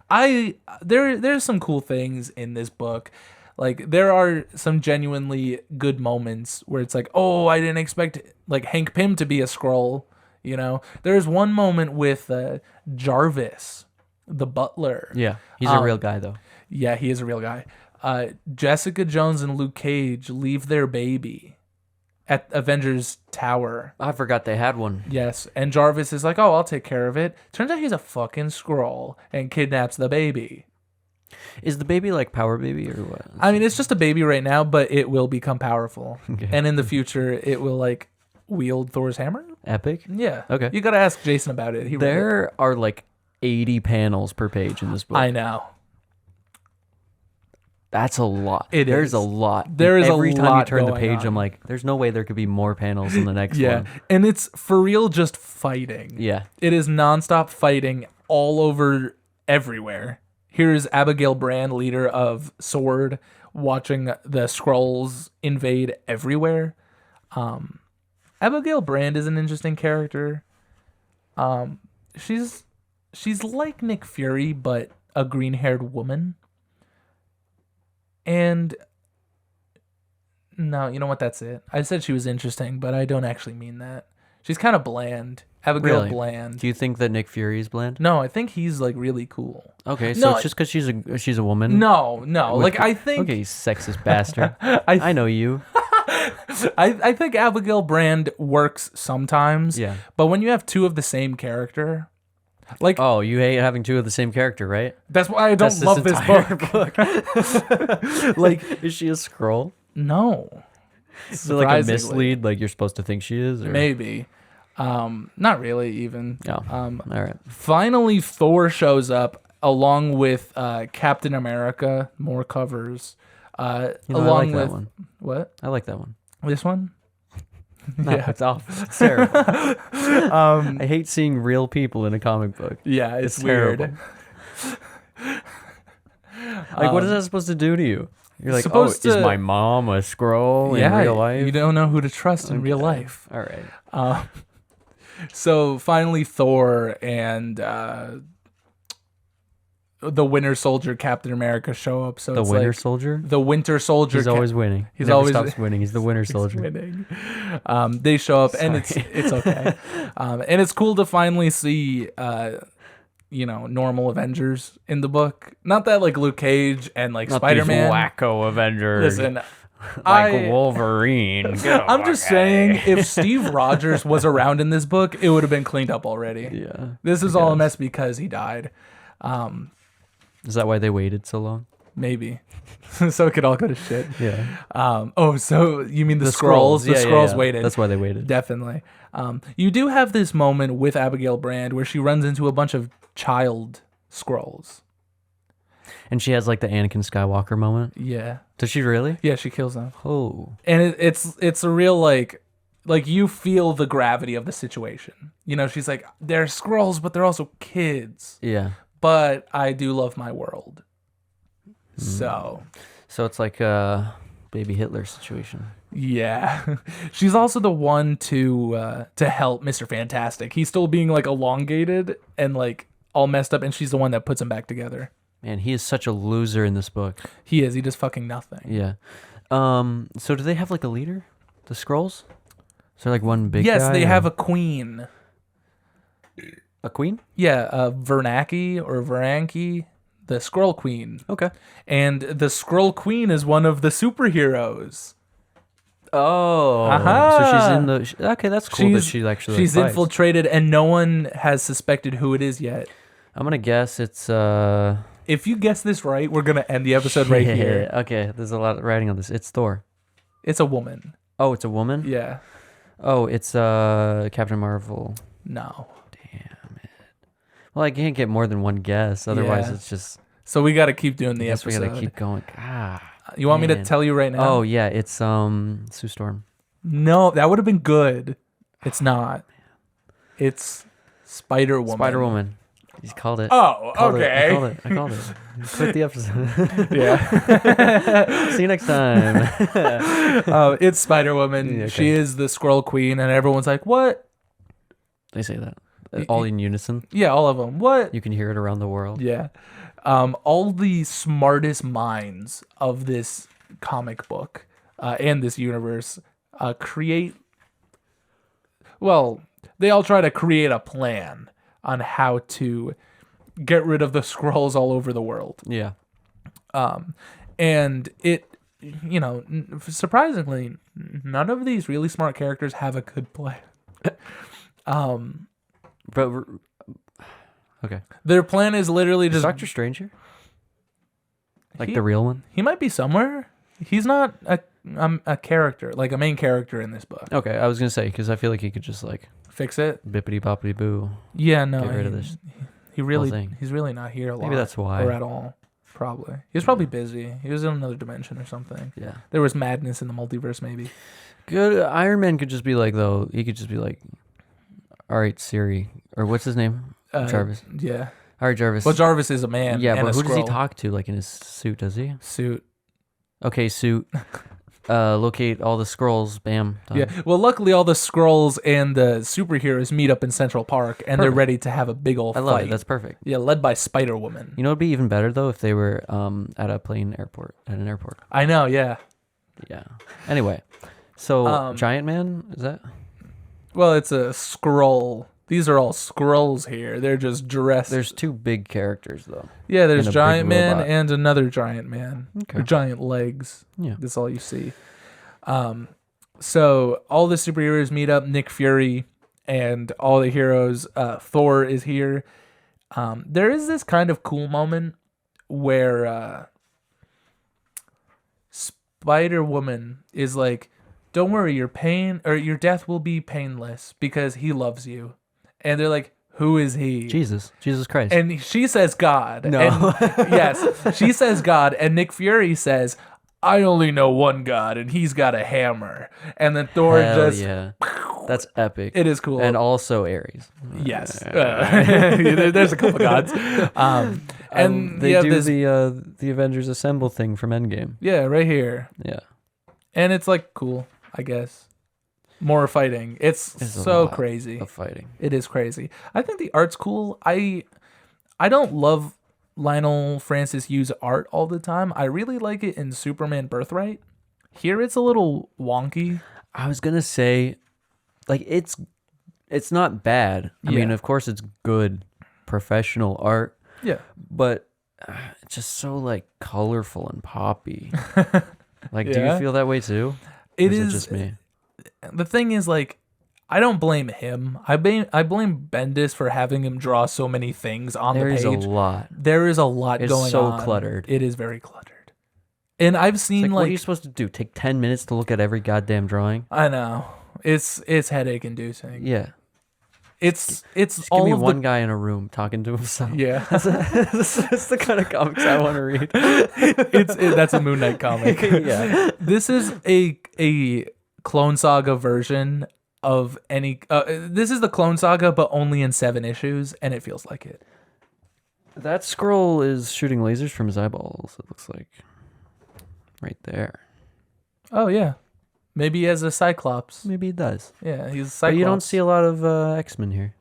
There's some cool things in this book. Like, there are some genuinely good moments where it's like, oh, I didn't expect, like, Hank Pym to be a Skrull, you know? There's one moment with Jarvis, the butler. Yeah, he's a real guy, though. Yeah, he is a real guy. Jessica Jones and Luke Cage leave their baby at Avengers Tower. I forgot they had one. Yes, and Jarvis is like, oh, I'll take care of it. Turns out he's a fucking Skrull and kidnaps the baby. Is the baby like Power Baby or what? I mean, it's just a baby right now, but it will become powerful. Okay. And in the future, it will, like, wield Thor's hammer? Epic? Yeah. Okay. You gotta ask Jason about it. There are, like, 80 panels per page in this book. I know. That's a lot. There's a lot. There is Every a time lot you turn the going page, on. I'm like, there's no way there could be more panels in the next one. And it's for real just fighting. Yeah. It is nonstop fighting all over everywhere. Here's Abigail Brand, leader of SWORD, watching the Skrulls invade everywhere. Abigail Brand is an interesting character. She's like Nick Fury, but a green-haired woman. And no, you know what? That's it. I said she was interesting, but I don't actually mean that. She's kind of bland. Abigail Really? Bland. Do you think that Nick Fury is bland? No, I think he's like really cool. Okay, so No, it's just because she's a woman. No. With- Like I think. Okay, you sexist bastard. I know you. I think Abigail Brand works sometimes. Yeah. But when you have two of the same character, like Oh, you hate having two of the same character, right? that's why I don't That's love this entire book. Like Is she a scroll? no. Is it like a Surprisingly. mislead, like you're supposed to think she is? Or? Maybe. Not really even. No. All right. Finally Thor shows up along with Captain America, more covers. I Along like with that one. what? I like that one. This one? No, Yeah. it's awful. It's terrible. I hate seeing real people in a comic book. Yeah, it's terrible. weird. Like, what is that supposed to do to you? You're like, supposed is to- my mom a scroll in real life? You don't know who to trust in real life. All right. So finally, Thor and the Winter Soldier, Captain America show up. So The it's Winter like Soldier? the Winter Soldier. He's always winning. He's He never always- stops winning. He's the Winter Soldier. winning. They show up, and it's okay. And it's cool to finally see. Normal Avengers in the book. Not that like Luke Cage and like Not Spider-Man. these wacko Avengers. Listen, like Wolverine. I'm just saying, if Steve Rogers was around in this book, it would have been cleaned up already. Yeah. This is all a mess because he died. Is that why they waited so long? Maybe. So it could all go to shit. Yeah. So you mean the scrolls? The Yeah, scrolls yeah. waited. That's why they waited. Definitely. You do have this moment with Abigail Brand where she runs into a bunch of child scrolls. And she has like the Anakin Skywalker moment. Yeah. Does she really? Yeah, she kills them. Oh. And it's a real like you feel the gravity of the situation. You know, she's like, they're scrolls, but they're also kids. Yeah. But I do love my world. So it's like a baby Hitler situation. yeah. She's also the one to help Mr. Fantastic. He's still being like elongated and like all messed up, and she's the one that puts him back together. Man, he is such a loser in this book. He is. He does fucking nothing. Yeah. So do they have like a leader? The Skrulls? Is there like one big Yes, guy? they or- have a queen. a queen? Yeah, Vernaki or Veranki, the Skrull Queen. Okay. And the Skrull Queen is one of the superheroes. Oh. Aha. So she's in the... Okay, that's cool that she actually She's fights. infiltrated, and no one has suspected who it is yet. I'm going to guess it's... If you guess this right, we're going to end the episode right here. Okay, there's a lot of writing on this. It's Thor. It's a woman. Oh, it's a woman? Yeah. Oh, it's Captain Marvel. No. Damn it. Well, I can't get more than one guess. Otherwise, Yeah. it's just... So we got to keep doing the I guess we episode. got to keep going. Ah. You want me to man. tell you right now? Oh, yeah, it's Sue Storm. No, that would have been good. It's not. It's Spider-Woman. Spider-Woman. He's called it. Oh, Called it. okay. I called it. Quit the episode. Yeah. See you next time. It's Spider-Woman. Yeah, okay. She is the Skrull Queen, and everyone's like, what? They say that. All in unison. Yeah, all of them. What? You can hear it around the world. Yeah. All the smartest minds of this comic book and this universe create... Well, they all try to create a plan on how to get rid of the Skrulls all over the world. Yeah. And it, surprisingly, none of these really smart characters have a good plan. But okay. Their plan is literally Is just... Doctor Strange here? Like He- the real one? He might be somewhere. He's not a character, like a main character in this book. Okay, I was gonna say because I feel like he could just like Fix it. bippity boppity boo. Yeah, no. Get rid of this He really, thing. he's really not here a lot. Maybe that's why. Or at all. Probably. He was probably busy. He was in another dimension or something. Yeah. There was madness in the multiverse, maybe. Good. Iron Man could just be like though. He could just be like, all right, Siri, or what's his name? Jarvis. Yeah. All right, Jarvis. Well, Jarvis is a man. Yeah, and but a who does he Skrull. talk to? Like in his suit? Does he? Suit. Okay, suit. locate all the scrolls. Bam. Done. Yeah. Well, luckily, all the Skrulls and the superheroes meet up in Central Park, and they're ready to have a big old fight. I love it. That's perfect. Yeah, led by Spider-Woman. You know, it'd be even better though if they were at an airport. I know. Yeah. Yeah. Anyway, so Giant Man, is that? Well, it's a Skrull. These are all Skrulls here. They're just dressed. There's two big characters though. Yeah, there's Giant Man and another Giant Man. Okay. Or giant legs. Yeah. That's all you see. So all the superheroes meet up. Nick Fury and all the heroes. Thor is here. There is this kind of cool moment where Spider-Woman is like, "Don't worry, your death will be painless because he loves you." And they're like, "Who is he?" Jesus Christ. And she says God. No. And, yes, she says God, and Nick Fury says, "I only know one God, and he's got a hammer." And then Thor yeah. That's epic. It is cool. And also Ares. Yes. There's a couple gods. And they do the Avengers Assemble thing from Endgame. Yeah, right here. Yeah. And it's like cool, I guess. More fighting. It's so crazy. Of fighting. It is crazy. I think the art's cool. I don't love Lionel Francis Yu's art all the time. I really like it in Superman Birthright. Here it's a little wonky. I was gonna say, like, it's not bad. I mean, of course it's good professional art. Yeah. But it's just so like colorful and poppy. Like, do you feel that way too? It is is just me. The thing is, like, I don't blame him. I blame Bendis for having him draw so many things on the page. There is a lot. There is a lot going on. It's so cluttered. It is very cluttered. And I've seen what are you supposed to do? Take 10 minutes to look at every goddamn drawing? I know. It's headache inducing. Yeah. It's just all give me of one guy in a room talking to himself. Yeah. That's the kind of comics I want to read. That's a Moon Knight comic. Yeah. This is a Clone Saga version of any. This is the Clone Saga, but only in 7 issues, and it feels like it. That scroll is shooting lasers from his eyeballs. It looks like right there. Oh yeah, maybe he has a Cyclops. Maybe he does. Yeah, he's a Cyclops. But you don't see a lot of X-Men here.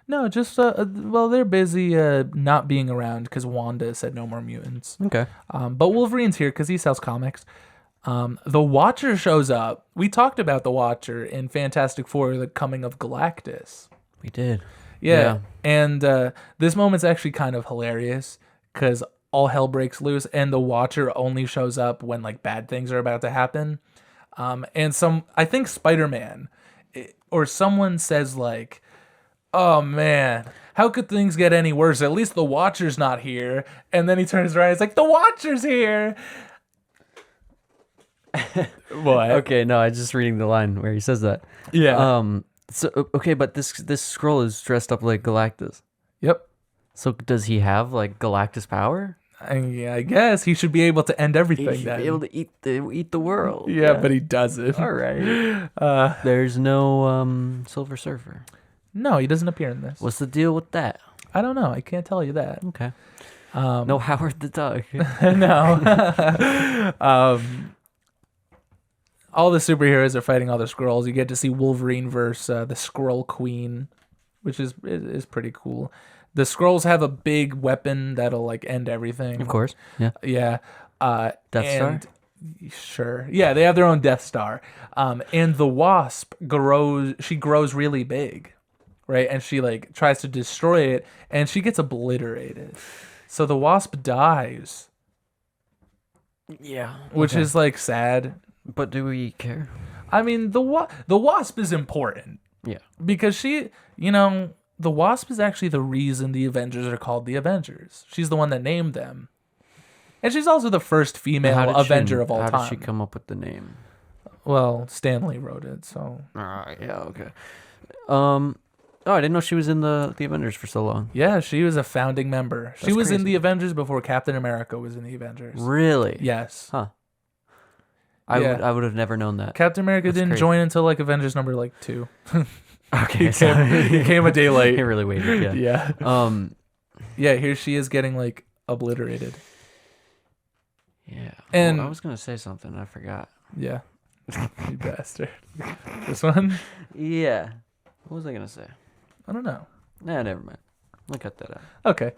No, just well, they're busy not being around because Wanda said no more mutants. Okay. But Wolverine's here because he sells comics. The Watcher shows up. We talked about the Watcher in Fantastic Four: The Coming of Galactus. We did. Yeah. And this moment's actually kind of hilarious because all hell breaks loose, and the Watcher only shows up when like bad things are about to happen. And I think Spider-Man or someone says like, "Oh man, how could things get any worse? At least the Watcher's not here." And then he turns around, and it's like, "The Watcher's here." What? Okay, no, I was just reading the line where he says that. Yeah. So okay, but this scroll is dressed up like Galactus. Yep. So does he have like Galactus power? I guess he should be able to end everything. He should be able to eat the world. Yeah, but he doesn't. All right. There's no Silver Surfer. No, he doesn't appear in this. What's the deal with that? I don't know. I can't tell you that. Okay. No Howard the Duck. No. All the superheroes are fighting all the Skrulls. You get to see Wolverine versus the Skrull Queen, which is pretty cool. The Skrulls have a big weapon that'll like end everything. Of course. Yeah. Yeah. Death Star? Sure. Yeah, they have their own Death Star. And the Wasp grows really big, right? And she like tries to destroy it, and she gets obliterated. So the Wasp dies. Yeah. Which is like sad. But do we care? I mean, the Wasp is important. Yeah. Because she, the Wasp is actually the reason the Avengers are called the Avengers. She's the one that named them. And she's also the first female Avenger of all time. How did she come up with the name? Well, Stanley wrote it, so. Yeah, okay. Oh, I didn't know she was in the Avengers for so long. Yeah, she was a founding member. She was in the Avengers before Captain America was in the Avengers. Really? Yes. Huh. I would have never known that. Captain America didn't join until like Avengers number like 2. Okay, he came a day late. He really waited. Yeah. Yeah. Yeah. Here she is getting like obliterated. Yeah. And I was gonna say something. I forgot. Yeah. You bastard. This one? Yeah. What was I gonna say? I don't know. Nah, never mind. I'll cut that out. Okay.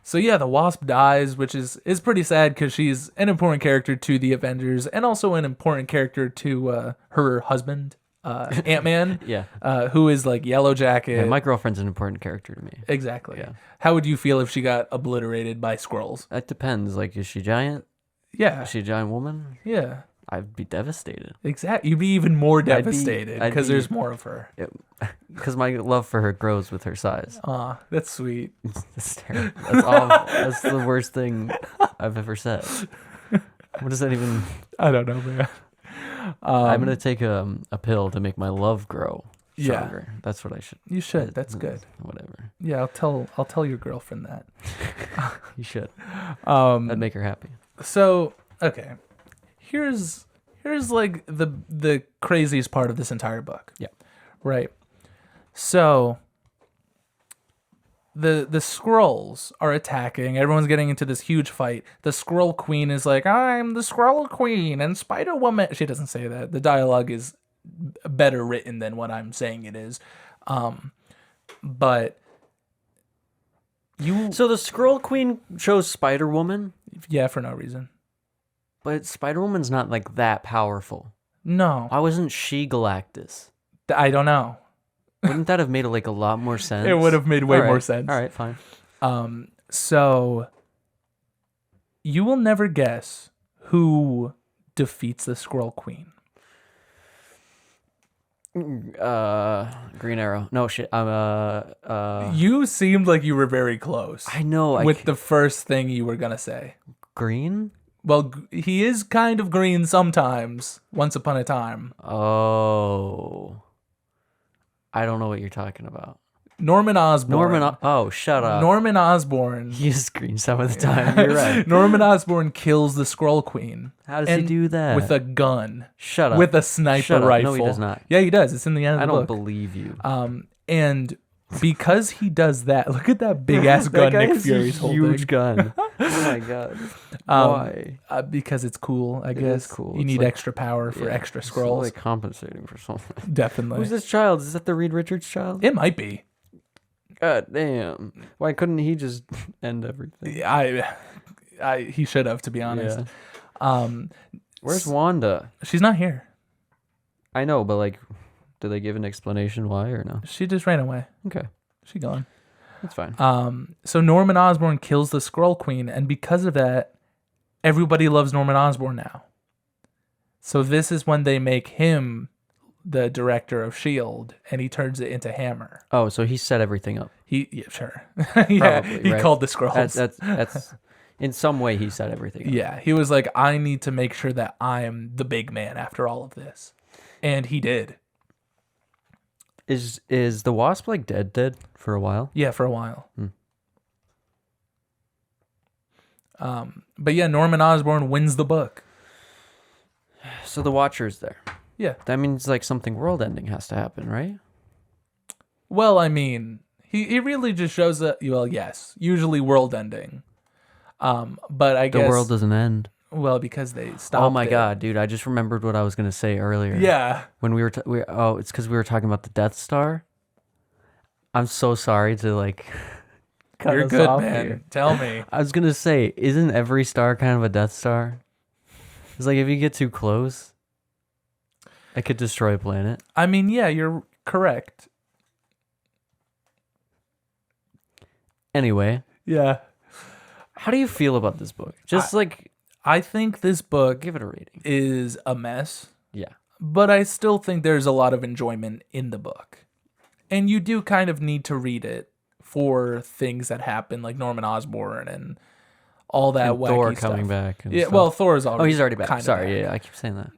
So yeah, the Wasp dies, which is pretty sad because she's an important character to the Avengers and also an important character to her husband, Ant-Man. Yeah. Who is like Yellow Jacket. Yeah, my girlfriend's an important character to me. Exactly. Yeah. How would you feel if she got obliterated by Skrulls? That depends. Like, is she giant? Yeah. Is she a giant woman? Yeah. I'd be devastated. Exactly. You'd be even more devastated because there's more of her. Because my love for her grows with her size. Aw, that's sweet. That's terrible. That's awful. That's the worst thing I've ever said. What does that even... I don't know, man. I'm going to take a pill to make my love grow stronger. Yeah. That's what I should... You should. That's good. Whatever. Yeah, I'll tell your girlfriend that. You should. That'd make her happy. So, okay. Here's like the craziest part of this entire book. Yeah. Right. So the Skrulls are attacking. Everyone's getting into this huge fight. The Skrull Queen is like, "I'm the Skrull Queen," and Spider-Woman. She doesn't say that. The dialogue is better written than what I'm saying it is. But So the Skrull Queen chose Spider-Woman? Yeah, for no reason. But Spider-Woman's not like that powerful. No. Why wasn't she Galactus? I don't know. Wouldn't that have made like a lot more sense? It would have made way more sense. All right, fine. So you will never guess who defeats the Skrull Queen. Green Arrow. No shit. You seemed like you were very close. I know. With the first thing you were gonna say. Green? Well, he is kind of green sometimes. Once upon a time. Oh. I don't know what you're talking about. Norman Osborn. Oh, shut up. Norman Osborn. He is green some of the time. You're right. Norman Osborn kills the Skrull Queen. How does he do that? With a gun. Shut up. With a sniper rifle. No, he does not. Yeah, he does. It's in the end of the book. I don't believe you. And because he does that, look at that big ass gun Nick Fury's holding. Huge gun. Oh my god. Why? Because it's cool, I guess. It is cool. You need extra power for extra Skrulls. It's like compensating for something. Definitely. Who's this child? Is that the Reed Richards child? It might be. God damn. Why couldn't he just end everything? He should have, to be honest. Yeah. Where's Wanda? She's not here. I know, but like, do they give an explanation why or no? She just ran away. Okay. She gone. That's fine. So Norman Osborn kills the Skrull Queen, and because of that, everybody loves Norman Osborn now. So this is when they make him the director of S.H.I.E.L.D., and he turns it into Hammer. Oh, so he set everything up. Sure. Yeah, probably, he right? called the Skrulls. That's in some way he set everything up. Yeah, he was like, I need to make sure that I'm the big man after all of this. And he did. Is the Wasp like dead for a while? Yeah, for a while. But yeah, Norman Osborn wins the book. So the Watcher's there. Yeah. That means like something world ending has to happen, right? Well, I mean, he really just shows that, well, yes, usually world ending. But I guess the world doesn't end. Well, because they stopped. Oh my god, dude! I just remembered what I was gonna say earlier. Yeah. When we were, it's because we were talking about the Death Star. I'm so sorry to like. Cut You're us good, off man. here. Tell me. I was gonna say, isn't every star kind of a Death Star? It's like if you get too close, it could destroy a planet. I mean, yeah, you're correct. Anyway. Yeah. How do you feel about this book? I think this book, give it a rating, is a mess. Yeah. But I still think there's a lot of enjoyment in the book. And you do kind of need to read it for things that happen, like Norman Osborn and all that wacky Thor stuff. coming back. Yeah, stuff. well, Thor is already. Oh, he's already back. Kind Sorry, of back. yeah, I keep saying that.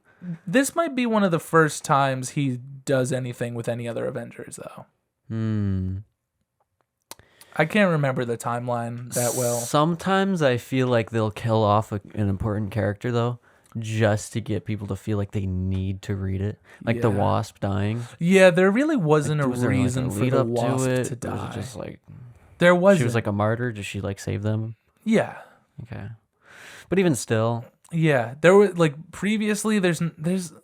This might be one of the first times he does anything with any other Avengers, though. I can't remember the timeline that well. Sometimes I feel like they'll kill off an important character, though, just to get people to feel like they need to read it. Like the Wasp dying. Yeah, there really wasn't a Was there, reason like, a for lead the up Wasp to it? to die. Was it just like there was. She was like a martyr. Did she like save them? Yeah. Okay. But even still, Yeah, there was like previously. There's And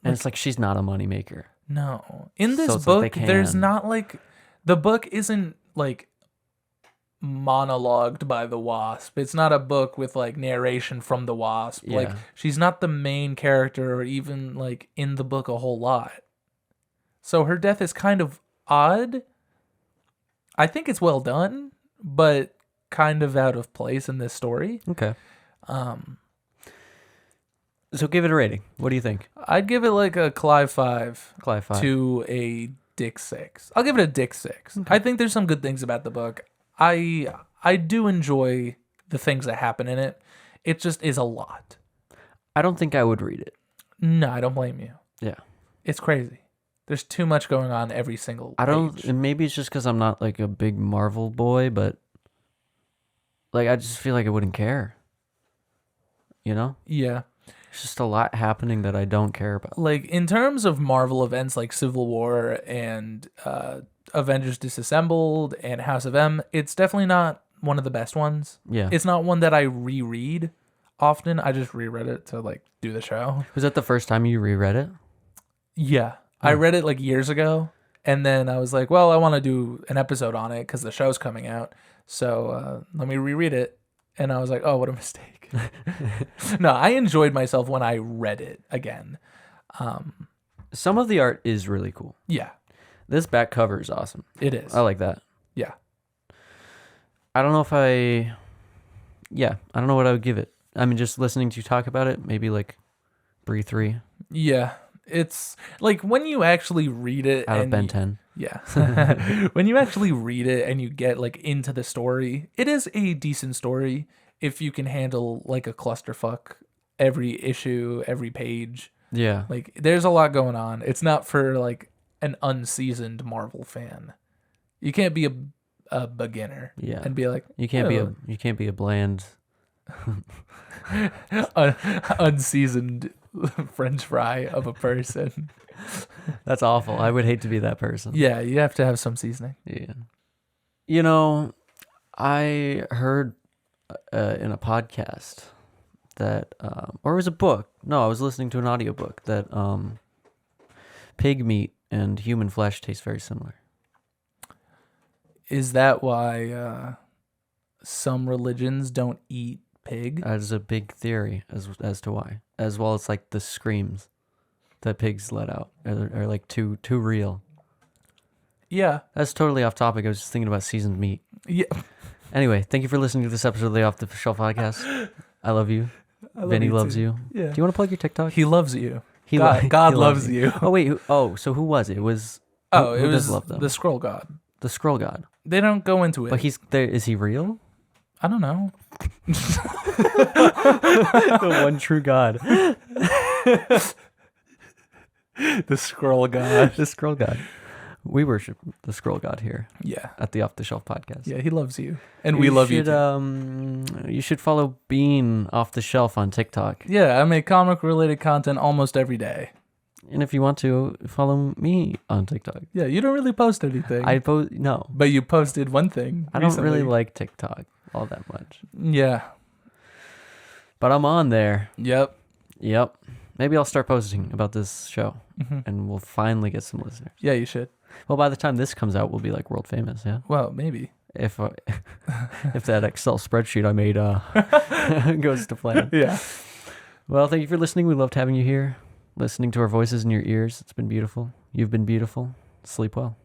it's like she's not a moneymaker. no in this So it's book. like they There's can. not like the book isn't like monologued by the Wasp. It's not a book with like narration from the Wasp. Yeah. Like she's not the main character or even like in the book a whole lot. So her death is kind of odd. I think it's well done, but kind of out of place in this story. Okay. So give it a rating. What do you think? I'd give it like a Clive 5 Clive 5. to a Dick 6. I'll give it a Dick 6. Okay. I think there's some good things about the book. I do enjoy the things that happen in it. It just is a lot. I don't think I would read it. No, I don't blame you. Yeah. It's crazy. There's too much going on every single I don't. page. And maybe it's just because I'm not like a big Marvel boy, but like I just feel like I wouldn't care. You know? Yeah. It's just a lot happening that I don't care about. Like in terms of Marvel events like Civil War and Avengers Disassembled and House of M, it's definitely not one of the best ones. Yeah. It's not one that I reread often. I just reread it to like do the show. Was that the first time you reread it? Yeah. I read it like years ago, and then I was like, well, I want to do an episode on it because the show's coming out. So let me reread it. And I was like, oh, what a mistake. No, I enjoyed myself when I read it again. Some of the art is really cool. Yeah, This back cover is awesome. it is. I like that. Yeah. I don't know if I don't know what I would give it. I mean, just listening to you talk about it, maybe like Bree 3 Yeah. It's like when you actually read it out of and Ben 10. yeah. When you actually read it and you get like into the story, it is a decent story if you can handle like a clusterfuck every issue, every page. Yeah. Like there's a lot going on. It's not for like an unseasoned Marvel fan. You can't be a beginner Yeah. and be like You can't be a bland unseasoned French fry of a person. That's awful. I would hate to be that person. Yeah, you have to have some seasoning. Yeah. You know, I heard in a podcast that, or it was a book. No, I was listening to an audiobook that pig meat and human flesh taste very similar. Is that why some religions don't eat pig? That is a big theory as to why. As well as like the screams that pigs let out are like too real. Yeah. That's totally off topic. I was just thinking about seasoned meat. Yeah. Anyway, thank you for listening to this episode of the Off the Shelf podcast. I love you. Vinny loves you. Yeah. Do you want to plug your TikTok? He loves you. He God he loves you. Oh wait. So who was it? It was. Oh, who it does was love them? the Scroll God. The Scroll God. They don't go into it. But he's there. Is he real? I don't know. The one true God. The Scroll God. The Scroll God. We worship the Scroll God here Yeah. at the Off the Shelf podcast. Yeah, he loves you. And we love you too. You should follow Bean Off the Shelf on TikTok. Yeah, I make comic related content almost every day. And if you want to, follow me on TikTok. Yeah, you don't really post anything. No. But you posted one thing. I don't really recently. like TikTok all that much. Yeah. But I'm on there. Yep. Yep. Maybe I'll start posting about this show Mhm. and we'll finally get some listeners. Yeah, you should. Well, by the time this comes out, we'll be like world famous, yeah? Well, maybe. If that Excel spreadsheet I made goes to plan. Yeah. Well, thank you for listening. We loved having you here, listening to our voices in your ears. It's been beautiful. You've been beautiful. Sleep well.